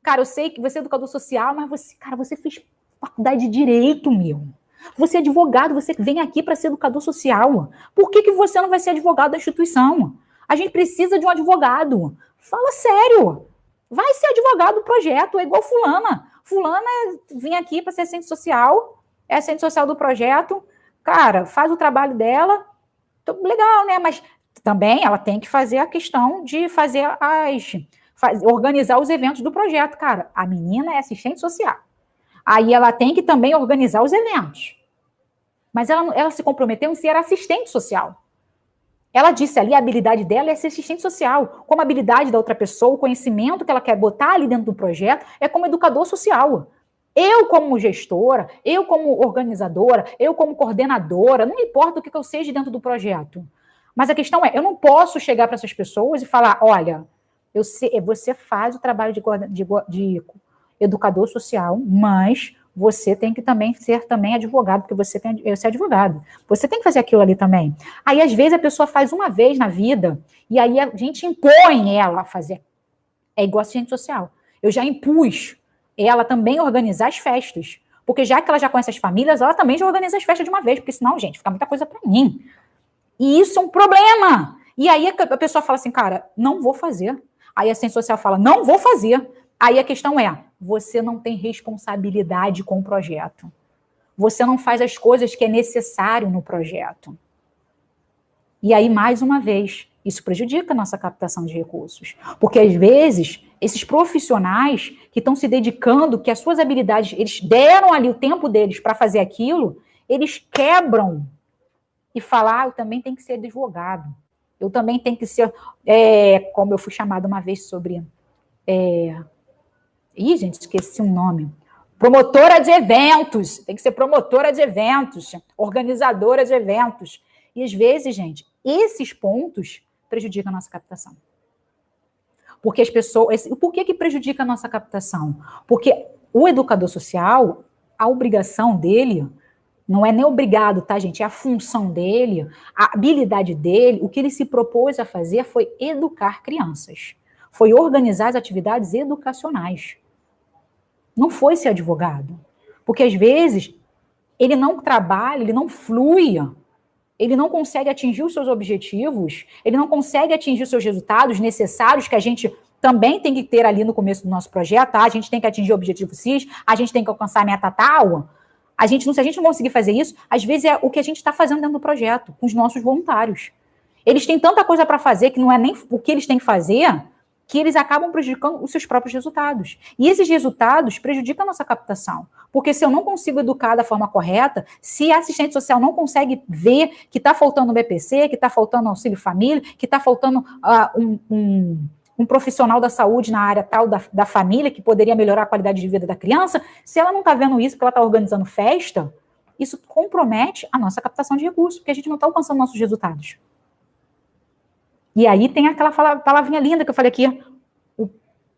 cara, eu sei que você é educador social, mas você fez faculdade de direito, meu. Você é advogado, você vem aqui para ser educador social. Por que você não vai ser advogado da instituição? A gente precisa de um advogado. Fala sério. Vai ser advogado do projeto, é igual fulana. Fulana vem aqui para ser assistente social, é assistente social do projeto. Cara, faz o trabalho dela. Legal, né? Mas também ela tem que fazer a questão de fazer organizar os eventos do projeto. Cara, a menina é assistente social. Aí ela tem que também organizar os eventos. Mas ela se comprometeu em ser assistente social. Ela disse ali, a habilidade dela é ser assistente social. Como a habilidade da outra pessoa, o conhecimento que ela quer botar ali dentro do projeto é como educador social. Eu como gestora, eu como organizadora, eu como coordenadora, não importa o que eu seja dentro do projeto. Mas a questão é, eu não posso chegar para essas pessoas e falar, olha, você faz o trabalho de educador social, mas você tem que também ser advogado, porque você é advogado. Você tem que fazer aquilo ali também. Aí, às vezes, a pessoa faz uma vez na vida, e aí a gente impõe ela a fazer. É igual assistente social. Eu já impus ela também organizar as festas. Porque já que ela já conhece as famílias, ela também já organiza as festas de uma vez, porque senão, gente, fica muita coisa para mim. E isso é um problema. E aí a pessoa fala assim, cara, não vou fazer. Aí a assistente social fala, não vou fazer. Aí a questão é, você não tem responsabilidade com o projeto. Você não faz as coisas que é necessário no projeto. E aí, mais uma vez, isso prejudica a nossa captação de recursos. Porque, às vezes, esses profissionais que estão se dedicando, que as suas habilidades, eles deram ali o tempo deles para fazer aquilo, eles quebram e falar, eu também tenho que ser advogado. Eu também tenho que ser, como eu fui chamada uma vez sobre... gente, esqueci o nome. Promotora de eventos. Tem que ser promotora de eventos, organizadora de eventos. E, às vezes, gente, esses pontos prejudicam a nossa captação. Porque as pessoas... Por que prejudica a nossa captação? Porque o educador social, a obrigação dele... Não é nem obrigado, tá, gente? É a função dele, a habilidade dele, o que ele se propôs a fazer foi educar crianças. Foi organizar as atividades educacionais. Não foi ser advogado. Porque, às vezes, ele não trabalha, ele não flui, ele não consegue atingir os seus objetivos, ele não consegue atingir os seus resultados necessários que a gente também tem que ter ali no começo do nosso projeto, tá? A gente tem que atingir o objetivo X, a gente tem que alcançar a meta tal... Se a gente não conseguir fazer isso, às vezes é o que a gente está fazendo dentro do projeto, com os nossos voluntários. Eles têm tanta coisa para fazer que não é nem o que eles têm que fazer, que eles acabam prejudicando os seus próprios resultados. E esses resultados prejudicam a nossa captação. Porque se eu não consigo educar da forma correta, se a assistente social não consegue ver que está faltando um BPC, que está faltando auxílio família, que está faltando um profissional da saúde na área tal da família, que poderia melhorar a qualidade de vida da criança, se ela não está vendo isso, porque ela está organizando festa, isso compromete a nossa captação de recursos, porque a gente não está alcançando nossos resultados. E aí tem aquela palavrinha linda que eu falei aqui, o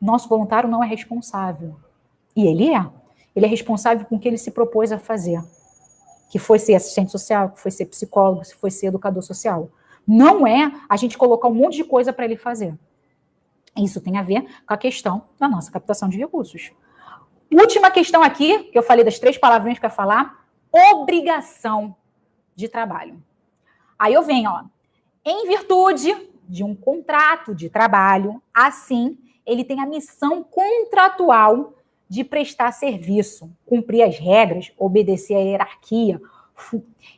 nosso voluntário não é responsável. E ele é. Ele é responsável com o que ele se propôs a fazer. Que foi ser assistente social, que foi ser psicólogo, que foi ser educador social. Não é a gente colocar um monte de coisa para ele fazer. Isso tem a ver com a questão da nossa captação de recursos. Última questão aqui, que eu falei das 3 palavrinhas que eu ia falar, obrigação de trabalho. Aí eu venho, em virtude de um contrato de trabalho, assim, ele tem a missão contratual de prestar serviço, cumprir as regras, obedecer à hierarquia.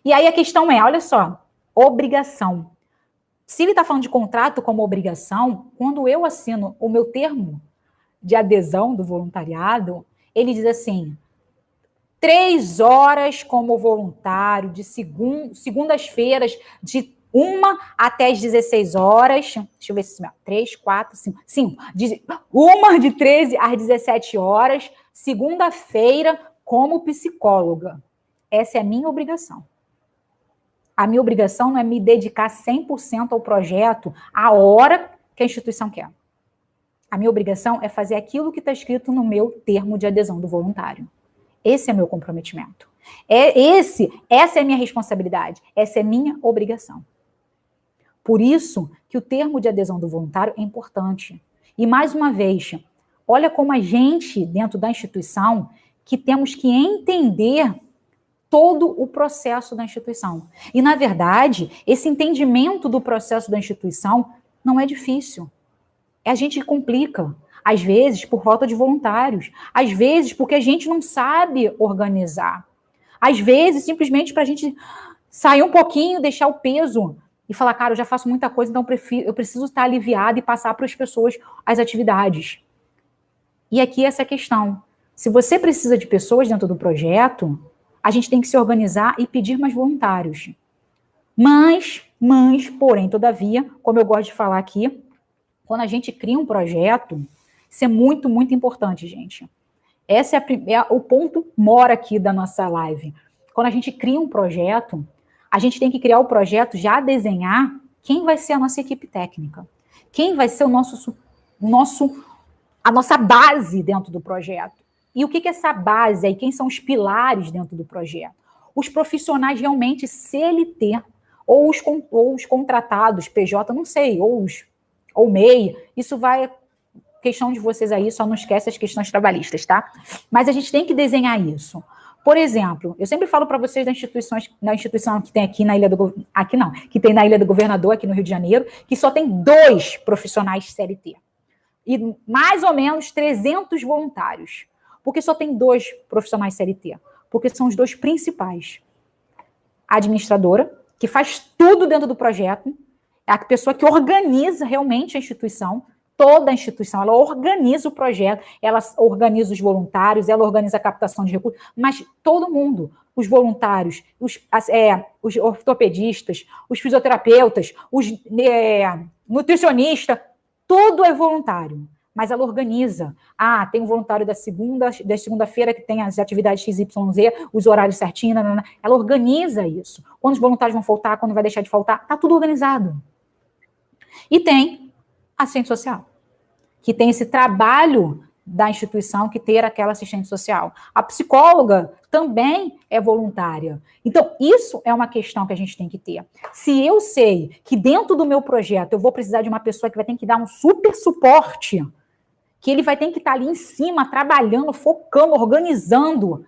E aí a questão é, olha só, obrigação. Se ele está falando de contrato como obrigação, quando eu assino o meu termo de adesão do voluntariado, ele diz assim, 3 horas como voluntário, de segundas-feiras, de 1 até as 16 horas, deixa eu ver se 3, 4, 5, 1 de 13 às 17 horas, segunda-feira, como psicóloga. Essa é a minha obrigação. A minha obrigação não é me dedicar 100% ao projeto a hora que a instituição quer. A minha obrigação é fazer aquilo que está escrito no meu termo de adesão do voluntário. Esse é meu comprometimento. Essa é a minha responsabilidade. Essa é a minha obrigação. Por isso que o termo de adesão do voluntário é importante. E, mais uma vez, olha como a gente, dentro da instituição, que temos que entender todo o processo da instituição. E, na verdade, esse entendimento do processo da instituição não é difícil. A gente complica. Às vezes, por falta de voluntários. Às vezes, porque a gente não sabe organizar. Às vezes, simplesmente para a gente sair um pouquinho, deixar o peso e falar, cara, eu já faço muita coisa, então eu preciso estar aliviada e passar para as pessoas as atividades. E aqui essa questão. Se você precisa de pessoas dentro do projeto, a gente tem que se organizar e pedir mais voluntários. Mas, porém, todavia, como eu gosto de falar aqui, quando a gente cria um projeto, isso é muito, muito importante, gente. Esse o ponto mora aqui da nossa live. Quando a gente cria um projeto, a gente tem que criar o projeto, já desenhar quem vai ser a nossa equipe técnica. Quem vai ser a nossa base dentro do projeto. E o que é essa base aí? Quem são os pilares dentro do projeto? Os profissionais realmente CLT, ou os contratados, PJ, não sei, ou MEI, isso vai... questão de vocês aí, só não esquece as questões trabalhistas, tá? Mas a gente tem que desenhar isso. Por exemplo, eu sempre falo para vocês da instituição que tem aqui na Ilha do... Aqui não, que tem na Ilha do Governador, aqui no Rio de Janeiro, que só tem 2 profissionais CLT. E mais ou menos 300 voluntários. Por que só tem 2 profissionais CLT? Porque são os 2 principais. A administradora, que faz tudo dentro do projeto, é a pessoa que organiza realmente a instituição, toda a instituição, ela organiza o projeto, ela organiza os voluntários, ela organiza a captação de recursos, mas todo mundo, os voluntários, os ortopedistas, os fisioterapeutas, os nutricionistas, tudo é voluntário, mas ela organiza. Ah, tem um voluntário da segunda-feira que tem as atividades XYZ, os horários certinhos, ela organiza isso. Quando os voluntários vão faltar, quando vai deixar de faltar, está tudo organizado. E tem assistente social, que tem esse trabalho da instituição que ter aquela assistente social. A psicóloga também é voluntária. Então, isso é uma questão que a gente tem que ter. Se eu sei que dentro do meu projeto eu vou precisar de uma pessoa que vai ter que dar um super suporte, que ele vai ter que estar ali em cima, trabalhando, focando, organizando,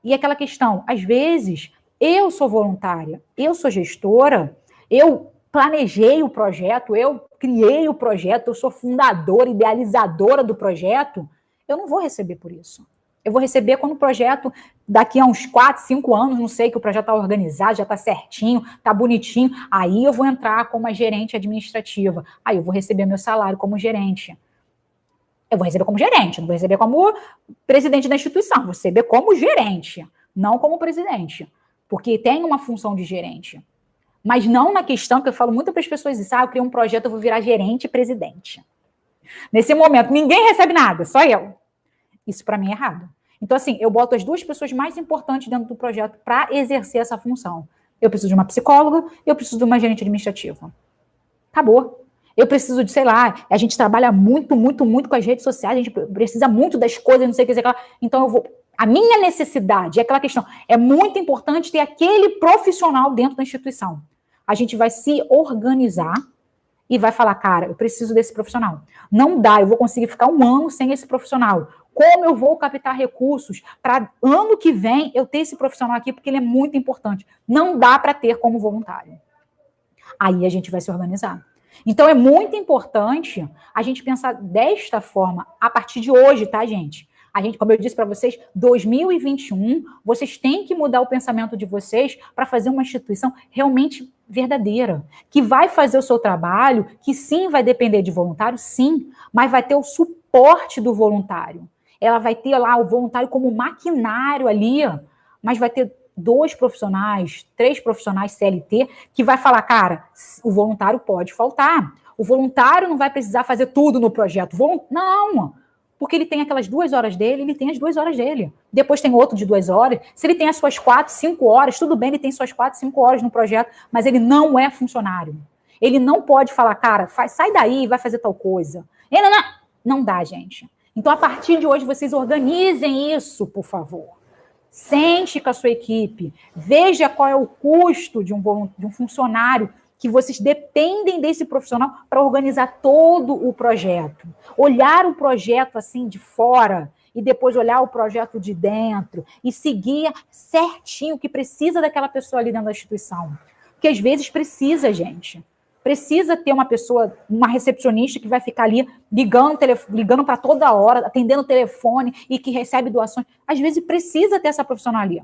e aquela questão, às vezes, eu sou voluntária, eu sou gestora, eu planejei o projeto, eu criei o projeto, eu sou fundadora, idealizadora do projeto, eu não vou receber por isso. Eu vou receber quando o projeto, daqui a uns 4, 5 anos, não sei, que o projeto está organizado, já está certinho, está bonitinho, aí eu vou entrar como a gerente administrativa, aí eu vou receber meu salário como gerente. Eu vou receber como gerente, não vou receber como presidente da instituição, vou receber como gerente, não como presidente, porque tem uma função de gerente. Mas não na questão que eu falo muito para as pessoas, isso, eu criei um projeto, eu vou virar gerente e presidente. Nesse momento, ninguém recebe nada, só eu. Isso para mim é errado. Então, assim, eu boto as 2 pessoas mais importantes dentro do projeto para exercer essa função. Eu preciso de uma psicóloga, eu preciso de uma gerente administrativa. Acabou. Eu preciso de, sei lá, a gente trabalha muito, muito, muito com as redes sociais, a gente precisa muito das coisas, não sei o que dizer. Então, eu vou... A minha necessidade é aquela questão. É muito importante ter aquele profissional dentro da instituição. A gente vai se organizar e vai falar, cara, eu preciso desse profissional. Não dá, eu vou conseguir ficar 1 ano sem esse profissional. Como eu vou captar recursos para ano que vem eu ter esse profissional aqui, porque ele é muito importante. Não dá para ter como voluntário. Aí a gente vai se organizar. Então é muito importante a gente pensar desta forma, a partir de hoje, tá, gente? A gente, como eu disse para vocês, 2021, vocês têm que mudar o pensamento de vocês para fazer uma instituição realmente verdadeira, que vai fazer o seu trabalho, que sim vai depender de voluntário, sim, mas vai ter o suporte do voluntário. Ela vai ter lá o voluntário como maquinário ali, mas vai ter 2 profissionais, 3 profissionais CLT que vai falar, cara, o voluntário pode faltar. O voluntário não vai precisar fazer tudo no projeto. Não, porque ele tem aquelas 2 horas dele, ele tem as 2 horas dele. Depois tem outro de 2 horas. Se ele tem as suas 4, 5 horas, tudo bem, ele tem suas 4, 5 horas no projeto, mas ele não é funcionário. Ele não pode falar, cara, sai daí e vai fazer tal coisa. Não dá, gente. Então, a partir de hoje, vocês organizem isso, por favor. Sente com a sua equipe, veja qual é o custo de um funcionário que vocês dependem desse profissional para organizar todo o projeto. Olhar o projeto assim de fora e depois olhar o projeto de dentro e seguir certinho o que precisa daquela pessoa ali dentro da instituição. Porque às vezes precisa, gente. Precisa ter uma pessoa, uma recepcionista que vai ficar ali ligando para toda hora, atendendo o telefone e que recebe doações. Às vezes precisa ter essa profissional ali.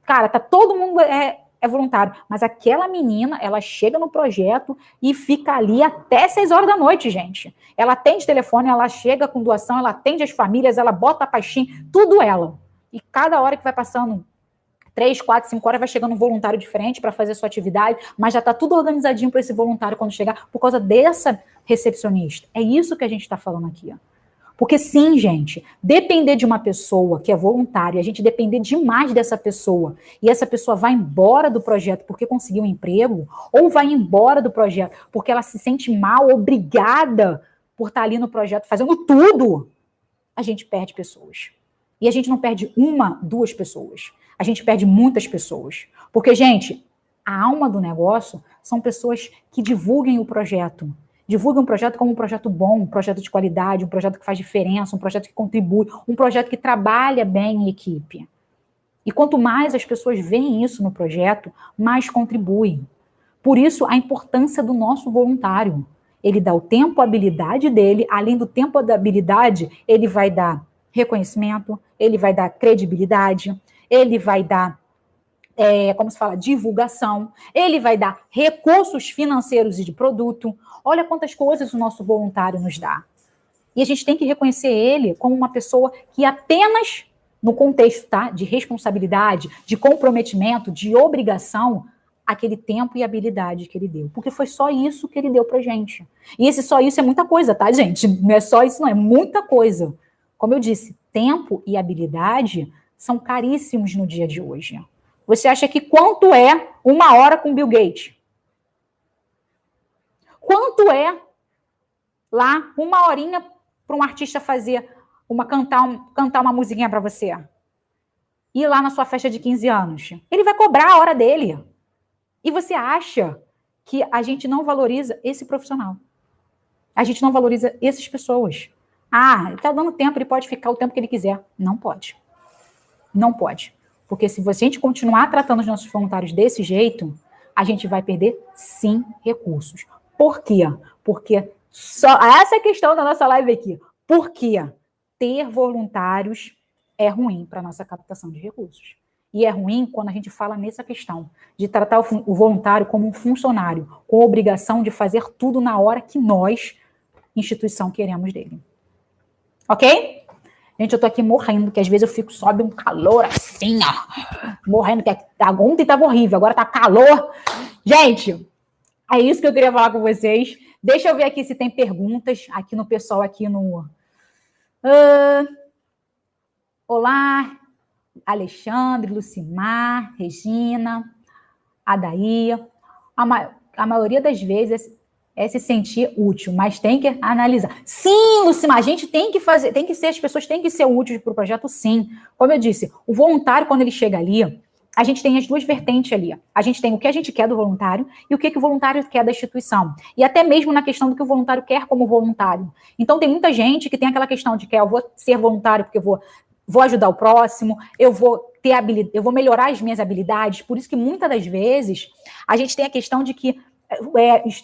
Cara, todo mundo é voluntário, mas aquela menina, ela chega no projeto e fica ali até 6 horas da noite, gente. Ela atende telefone, ela chega com doação, ela atende as famílias, ela bota a pastinha, tudo ela. E cada hora que vai passando 3, 4, 5 horas vai chegando um voluntário diferente para fazer sua atividade, mas já está tudo organizadinho para esse voluntário quando chegar, por causa dessa recepcionista. É isso que a gente está falando aqui. Ó. Porque sim, gente, depender de uma pessoa que é voluntária, a gente depender demais dessa pessoa, e essa pessoa vai embora do projeto porque conseguiu um emprego, ou vai embora do projeto porque ela se sente mal, obrigada por estar ali no projeto fazendo tudo, a gente perde pessoas. E a gente não perde 1, 2 pessoas. A gente perde muitas pessoas. Porque, gente, a alma do negócio são pessoas que divulguem o projeto. Divulguem o projeto como um projeto bom, um projeto de qualidade, um projeto que faz diferença, um projeto que contribui, um projeto que trabalha bem em equipe. E quanto mais as pessoas veem isso no projeto, mais contribuem. Por isso, a importância do nosso voluntário. Ele dá o tempo, a habilidade dele, além do tempo da habilidade, ele vai dar reconhecimento, ele vai dar credibilidade, ele vai dar, como se fala, divulgação, ele vai dar recursos financeiros e de produto. Olha quantas coisas o nosso voluntário nos dá. E a gente tem que reconhecer ele como uma pessoa que apenas, no contexto, tá, de responsabilidade, de comprometimento, de obrigação, aquele tempo e habilidade que ele deu. Porque foi só isso que ele deu pra gente. E esse só isso é muita coisa, tá, gente? Não é só isso, não, é muita coisa. Como eu disse, tempo e habilidade são caríssimos no dia de hoje. Você acha que quanto é 1 hora com Bill Gates? Quanto é lá 1 horinha para um artista fazer cantar uma musiquinha para você? Ir lá na sua festa de 15 anos? Ele vai cobrar a hora dele. E você acha que a gente não valoriza esse profissional? A gente não valoriza essas pessoas? Ah, ele está dando tempo, ele pode ficar o tempo que ele quiser. Não pode. Não pode. Porque se a gente continuar tratando os nossos voluntários desse jeito, a gente vai perder, sim, recursos. Por quê? Porque essa é a questão da nossa live aqui. Por quê? Ter voluntários é ruim para a nossa captação de recursos. E é ruim quando a gente fala nessa questão de tratar o voluntário como um funcionário, com a obrigação de fazer tudo na hora que nós, instituição, queremos dele. Ok? Gente, eu tô aqui morrendo, que às vezes sobe um calor assim, ó. Morrendo, que ontem tava horrível, agora tá calor. Gente, é isso que eu queria falar com vocês. Deixa eu ver aqui se tem perguntas aqui no pessoal, aqui no... Olá, Alexandre, Lucimar, Regina, Adaí. A maioria das vezes é se sentir útil, mas tem que analisar. Sim, Lucimar, a gente tem que fazer, as pessoas têm que ser úteis para o projeto, sim. Como eu disse, o voluntário, quando ele chega ali, a gente tem as duas vertentes ali. A gente tem o que a gente quer do voluntário e o que o voluntário quer da instituição. E até mesmo na questão do que o voluntário quer como voluntário. Então, tem muita gente que tem aquela questão de que eu vou ser voluntário porque eu vou ajudar o próximo, eu vou ter habilidade, eu vou melhorar as minhas habilidades. Por isso que muitas das vezes a gente tem a questão de que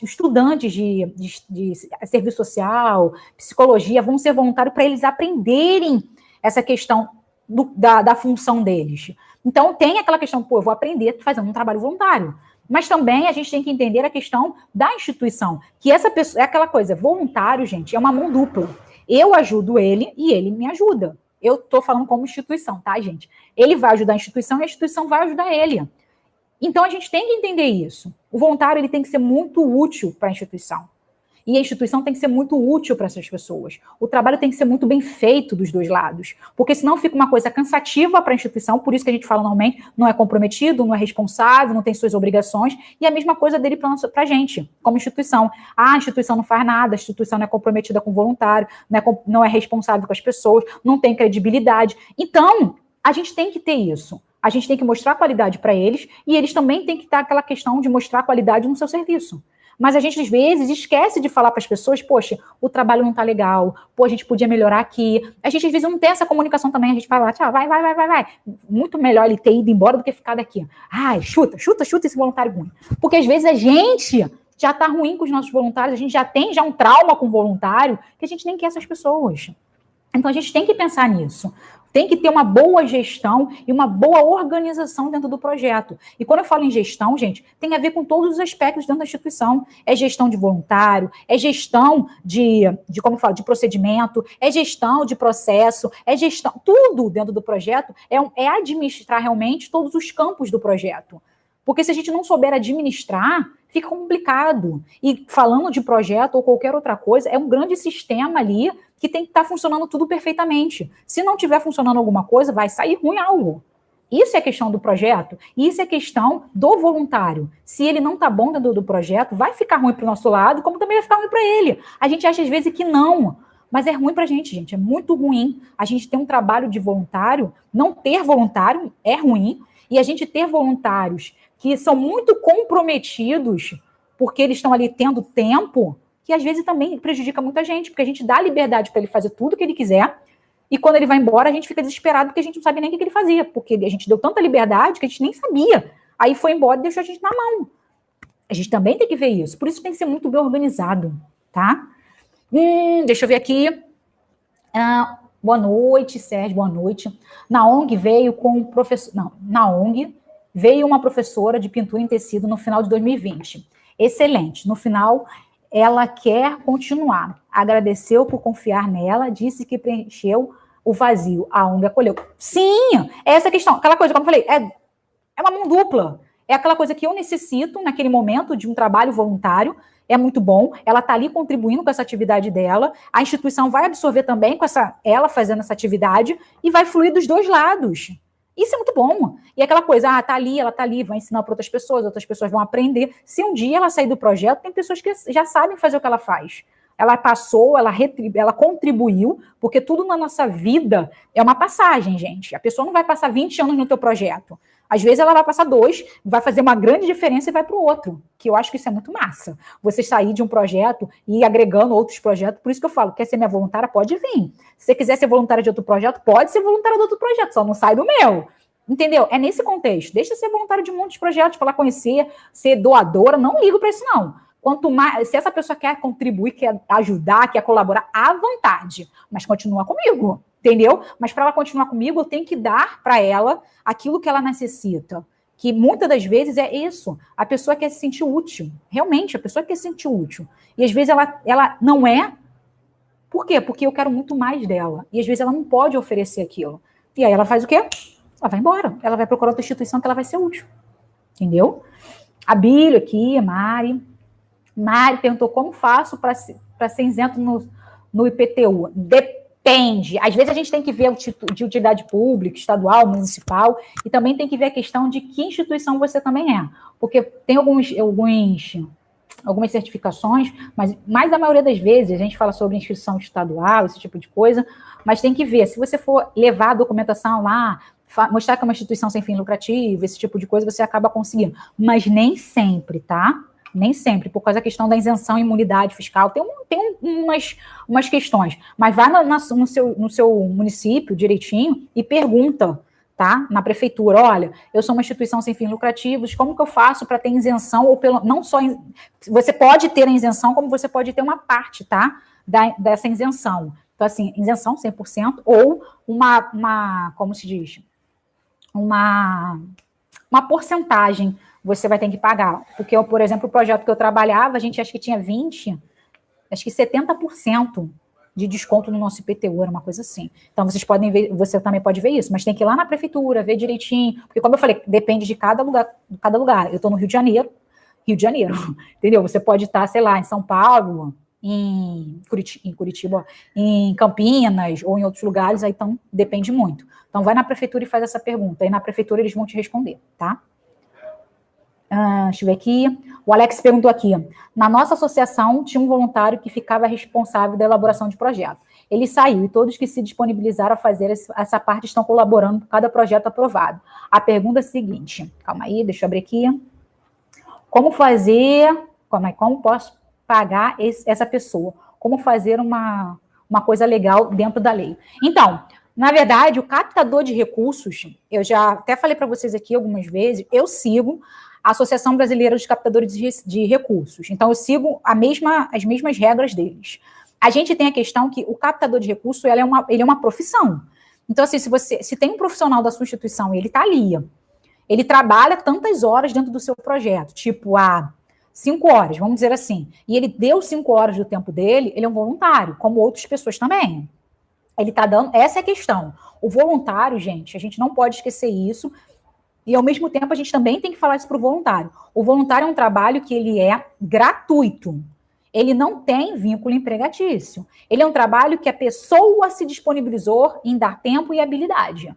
estudantes de serviço social, psicologia, vão ser voluntários para eles aprenderem essa questão da função deles. Então, tem aquela questão, eu vou aprender fazendo um trabalho voluntário. Mas também a gente tem que entender a questão da instituição, que essa pessoa, é aquela coisa, voluntário, gente, é uma mão dupla. Eu ajudo ele e ele me ajuda. Eu estou falando como instituição, tá, gente? Ele vai ajudar a instituição e a instituição vai ajudar ele. Então, a gente tem que entender isso. O voluntário ele tem que ser muito útil para a instituição. E a instituição tem que ser muito útil para essas pessoas. O trabalho tem que ser muito bem feito dos dois lados. Porque senão fica uma coisa cansativa para a instituição, por isso que a gente fala normalmente, não é comprometido, não é responsável, não tem suas obrigações, e a mesma coisa dele para a gente, como instituição. A instituição não faz nada, a instituição não é comprometida com o voluntário, não é responsável com as pessoas, não tem credibilidade. Então, a gente tem que ter isso. A gente tem que mostrar qualidade para eles, e eles também têm que estar aquela questão de mostrar qualidade no seu serviço. Mas a gente, às vezes, esquece de falar para as pessoas, poxa, o trabalho não está legal, pô, a gente podia melhorar aqui. A gente, às vezes, não tem essa comunicação também, a gente fala, tchau, vai. Muito melhor ele ter ido embora do que ficar daqui. Ai, chuta esse voluntário ruim. Porque, às vezes, a gente já está ruim com os nossos voluntários, a gente já tem um trauma com o voluntário, que a gente nem quer essas pessoas. Então, a gente tem que pensar nisso. Tem que ter uma boa gestão e uma boa organização dentro do projeto. E quando eu falo em gestão, gente, tem a ver com todos os aspectos dentro da instituição. É gestão de voluntário, é gestão como eu falo, de procedimento, é gestão de processo, é gestão, tudo dentro do projeto é administrar realmente todos os campos do projeto. Porque se a gente não souber administrar, fica complicado. E falando de projeto ou qualquer outra coisa, é um grande sistema ali que tem que estar funcionando tudo perfeitamente. Se não estiver funcionando alguma coisa, vai sair ruim algo. Isso é questão do projeto, isso é questão do voluntário. Se ele não está bom dentro do projeto, vai ficar ruim para o nosso lado, como também vai ficar ruim para ele. A gente acha às vezes que não, mas é ruim para a gente, é muito ruim. A gente ter um trabalho de voluntário, não ter voluntário é ruim, e a gente ter voluntários que são muito comprometidos, porque eles estão ali tendo tempo, que às vezes também prejudica muita gente, porque a gente dá liberdade para ele fazer tudo o que ele quiser, e quando ele vai embora, a gente fica desesperado, porque a gente não sabe nem o que ele fazia, porque a gente deu tanta liberdade que a gente nem sabia. Aí foi embora e deixou a gente na mão. A gente também tem que ver isso, por isso tem que ser muito bem organizado, tá? Deixa eu ver aqui. Boa noite, Sérgio, boa noite. Na ONG veio com um professor... Não, na ONG veio uma professora de pintura em tecido no final de 2020. Excelente. No final, ela quer continuar. Agradeceu por confiar nela, disse que preencheu o vazio. A ONG acolheu. Sim, é essa questão. Aquela coisa, como eu falei, é uma mão dupla. É aquela coisa que eu necessito, naquele momento, de um trabalho voluntário. É muito bom. Ela está ali contribuindo com essa atividade dela. A instituição vai absorver também com ela fazendo essa atividade e vai fluir dos dois lados. Isso é muito bom. E aquela coisa, ela tá ali, vai ensinar para outras pessoas vão aprender. Se um dia ela sair do projeto, tem pessoas que já sabem fazer o que ela faz. Ela passou, ela contribuiu, porque tudo na nossa vida é uma passagem, gente. A pessoa não vai passar 20 anos no teu projeto. Às vezes ela vai passar 2, vai fazer uma grande diferença e vai para o outro, que eu acho que isso é muito massa. Você sair de um projeto e ir agregando outros projetos, por isso que eu falo, quer ser minha voluntária? Pode vir. Se você quiser ser voluntária de outro projeto, pode ser voluntária de outro projeto, só não sai do meu. Entendeu? É nesse contexto. Deixa eu ser voluntária de muitos projetos para ela conhecer, ser doadora, não ligo para isso não. Quanto mais, se essa pessoa quer contribuir, quer ajudar, quer colaborar, à vontade, mas continua comigo. Entendeu? Mas para ela continuar comigo, eu tenho que dar para ela aquilo que ela necessita. Que muitas das vezes é isso. A pessoa quer se sentir útil. Realmente, a pessoa quer se sentir útil. E às vezes ela não é. Por quê? Porque eu quero muito mais dela. E às vezes ela não pode oferecer aquilo. E aí ela faz o quê? Ela vai embora. Ela vai procurar outra instituição que ela vai ser útil. Entendeu? A Bíblia aqui, a Mari. Mari perguntou como faço para ser isento no IPTU. Depende. Às vezes a gente tem que ver o título de utilidade pública, estadual, municipal, e também tem que ver a questão de que instituição você também é. Porque tem algumas certificações, mas a maioria das vezes a gente fala sobre instituição estadual, esse tipo de coisa, mas tem que ver. Se você for levar a documentação lá, mostrar que é uma instituição sem fim lucrativo, esse tipo de coisa, você acaba conseguindo. Mas nem sempre, tá? Nem sempre, por causa da questão da isenção e imunidade fiscal. Tem umas questões. Mas vai no seu município direitinho e pergunta, tá? Na prefeitura, olha, eu sou uma instituição sem fins lucrativos, como que eu faço para ter isenção, ou não só... Você pode ter a isenção, como você pode ter uma parte, tá? Dessa isenção. Então, assim, isenção 100%, ou como se diz? Uma porcentagem você vai ter que pagar. Porque, por exemplo, o projeto que eu trabalhava, a gente acho que tinha 70% de desconto no nosso IPTU, era uma coisa assim. Então, vocês podem ver, você também pode ver isso, mas tem que ir lá na prefeitura, ver direitinho, porque, como eu falei, depende de cada lugar. Eu estou no Rio de Janeiro, entendeu? Você pode estar, sei lá, em São Paulo, em Curitiba, em Campinas ou em outros lugares, aí então depende muito. Então vai na prefeitura e faz essa pergunta, aí na prefeitura eles vão te responder, tá? Deixa eu ver aqui. O Alex perguntou aqui. Na nossa associação, tinha um voluntário que ficava responsável da elaboração de projeto. Ele saiu e todos que se disponibilizaram a fazer essa parte estão colaborando por cada projeto aprovado. A pergunta é a seguinte. Calma aí, deixa eu abrir aqui. Como posso pagar essa pessoa? Como fazer uma coisa legal dentro da lei? Então, na verdade, o captador de recursos, eu já até falei para vocês aqui algumas vezes, eu sigo a Associação Brasileira de Captadores de Recursos. Então, eu sigo as mesmas regras deles. A gente tem a questão que o captador de recursos ele é uma profissão. Então, assim, se tem um profissional da sua instituição e ele está ali, ele trabalha tantas horas dentro do seu projeto, tipo 5 horas, vamos dizer assim, e ele deu 5 horas do tempo dele, ele é um voluntário, como outras pessoas também. Ele está dando, essa é a questão. O voluntário, gente, a gente não pode esquecer isso, e ao mesmo tempo a gente também tem que falar isso para o voluntário. O voluntário é um trabalho que ele é gratuito. Ele não tem vínculo empregatício. Ele é um trabalho que a pessoa se disponibilizou em dar tempo e habilidade.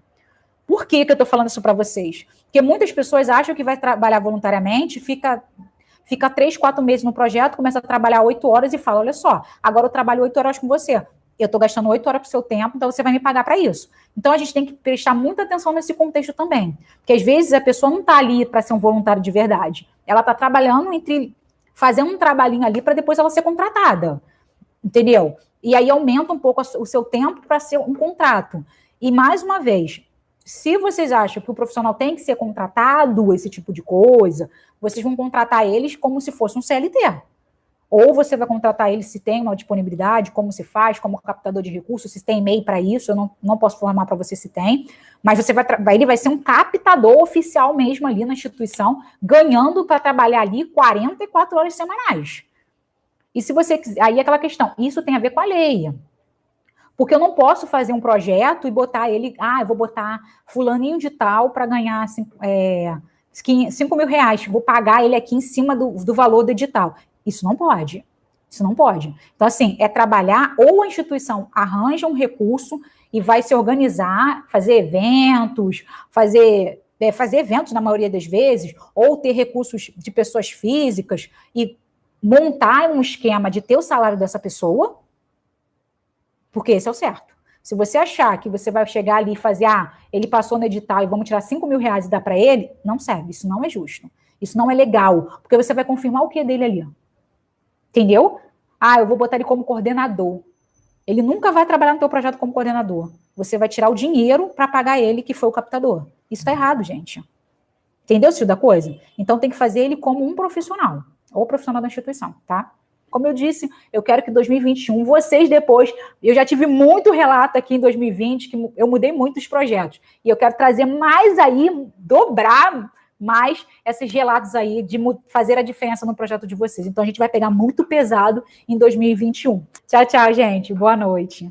Por que eu estou falando isso para vocês? Porque muitas pessoas acham que vai trabalhar voluntariamente, fica 3, 4 meses no projeto, começa a trabalhar 8 horas e fala, olha só, agora eu trabalho 8 horas com você. Eu estou gastando 8 horas do seu tempo, então você vai me pagar para isso. Então, a gente tem que prestar muita atenção nesse contexto também. Porque, às vezes, a pessoa não está ali para ser um voluntário de verdade. Ela está trabalhando fazendo um trabalhinho ali para depois ela ser contratada. Entendeu? E aí aumenta um pouco o seu tempo para ser um contrato. E, mais uma vez, se vocês acham que o profissional tem que ser contratado, esse tipo de coisa, vocês vão contratar eles como se fosse um CLT. Ou você vai contratar ele se tem uma disponibilidade, como se faz, como captador de recursos, se tem e-mail para isso, eu não posso informar para você se tem, mas ele vai ser um captador oficial mesmo ali na instituição, ganhando para trabalhar ali 44 horas semanais. E se você quiser, aí é aquela questão, isso tem a ver com a lei. Porque eu não posso fazer um projeto e botar ele, eu vou botar fulaninho de tal para ganhar 5 mil reais, vou pagar ele aqui em cima do valor do edital. Isso não pode. Isso não pode. Então, assim, é trabalhar, ou a instituição arranja um recurso e vai se organizar, fazer eventos, fazer eventos na maioria das vezes, ou ter recursos de pessoas físicas e montar um esquema de ter o salário dessa pessoa, porque esse é o certo. Se você achar que você vai chegar ali e fazer, ele passou no edital e vamos tirar 5 mil reais e dar para ele, não serve, isso não é justo. Isso não é legal, porque você vai confirmar o que dele ali. Entendeu? Eu vou botar ele como coordenador. Ele nunca vai trabalhar no teu projeto como coordenador. Você vai tirar o dinheiro para pagar ele, que foi o captador. Isso está errado, gente. Entendeu o sentido da coisa? Então tem que fazer ele como um profissional, ou profissional da instituição, tá? Como eu disse, eu quero que 2021, vocês depois, eu já tive muito relato aqui em 2020, que eu mudei muitos projetos, e eu quero trazer mais aí, dobrar mais esses relatos aí de fazer a diferença no projeto de vocês. Então, a gente vai pegar muito pesado em 2021. Tchau, tchau, gente. Boa noite.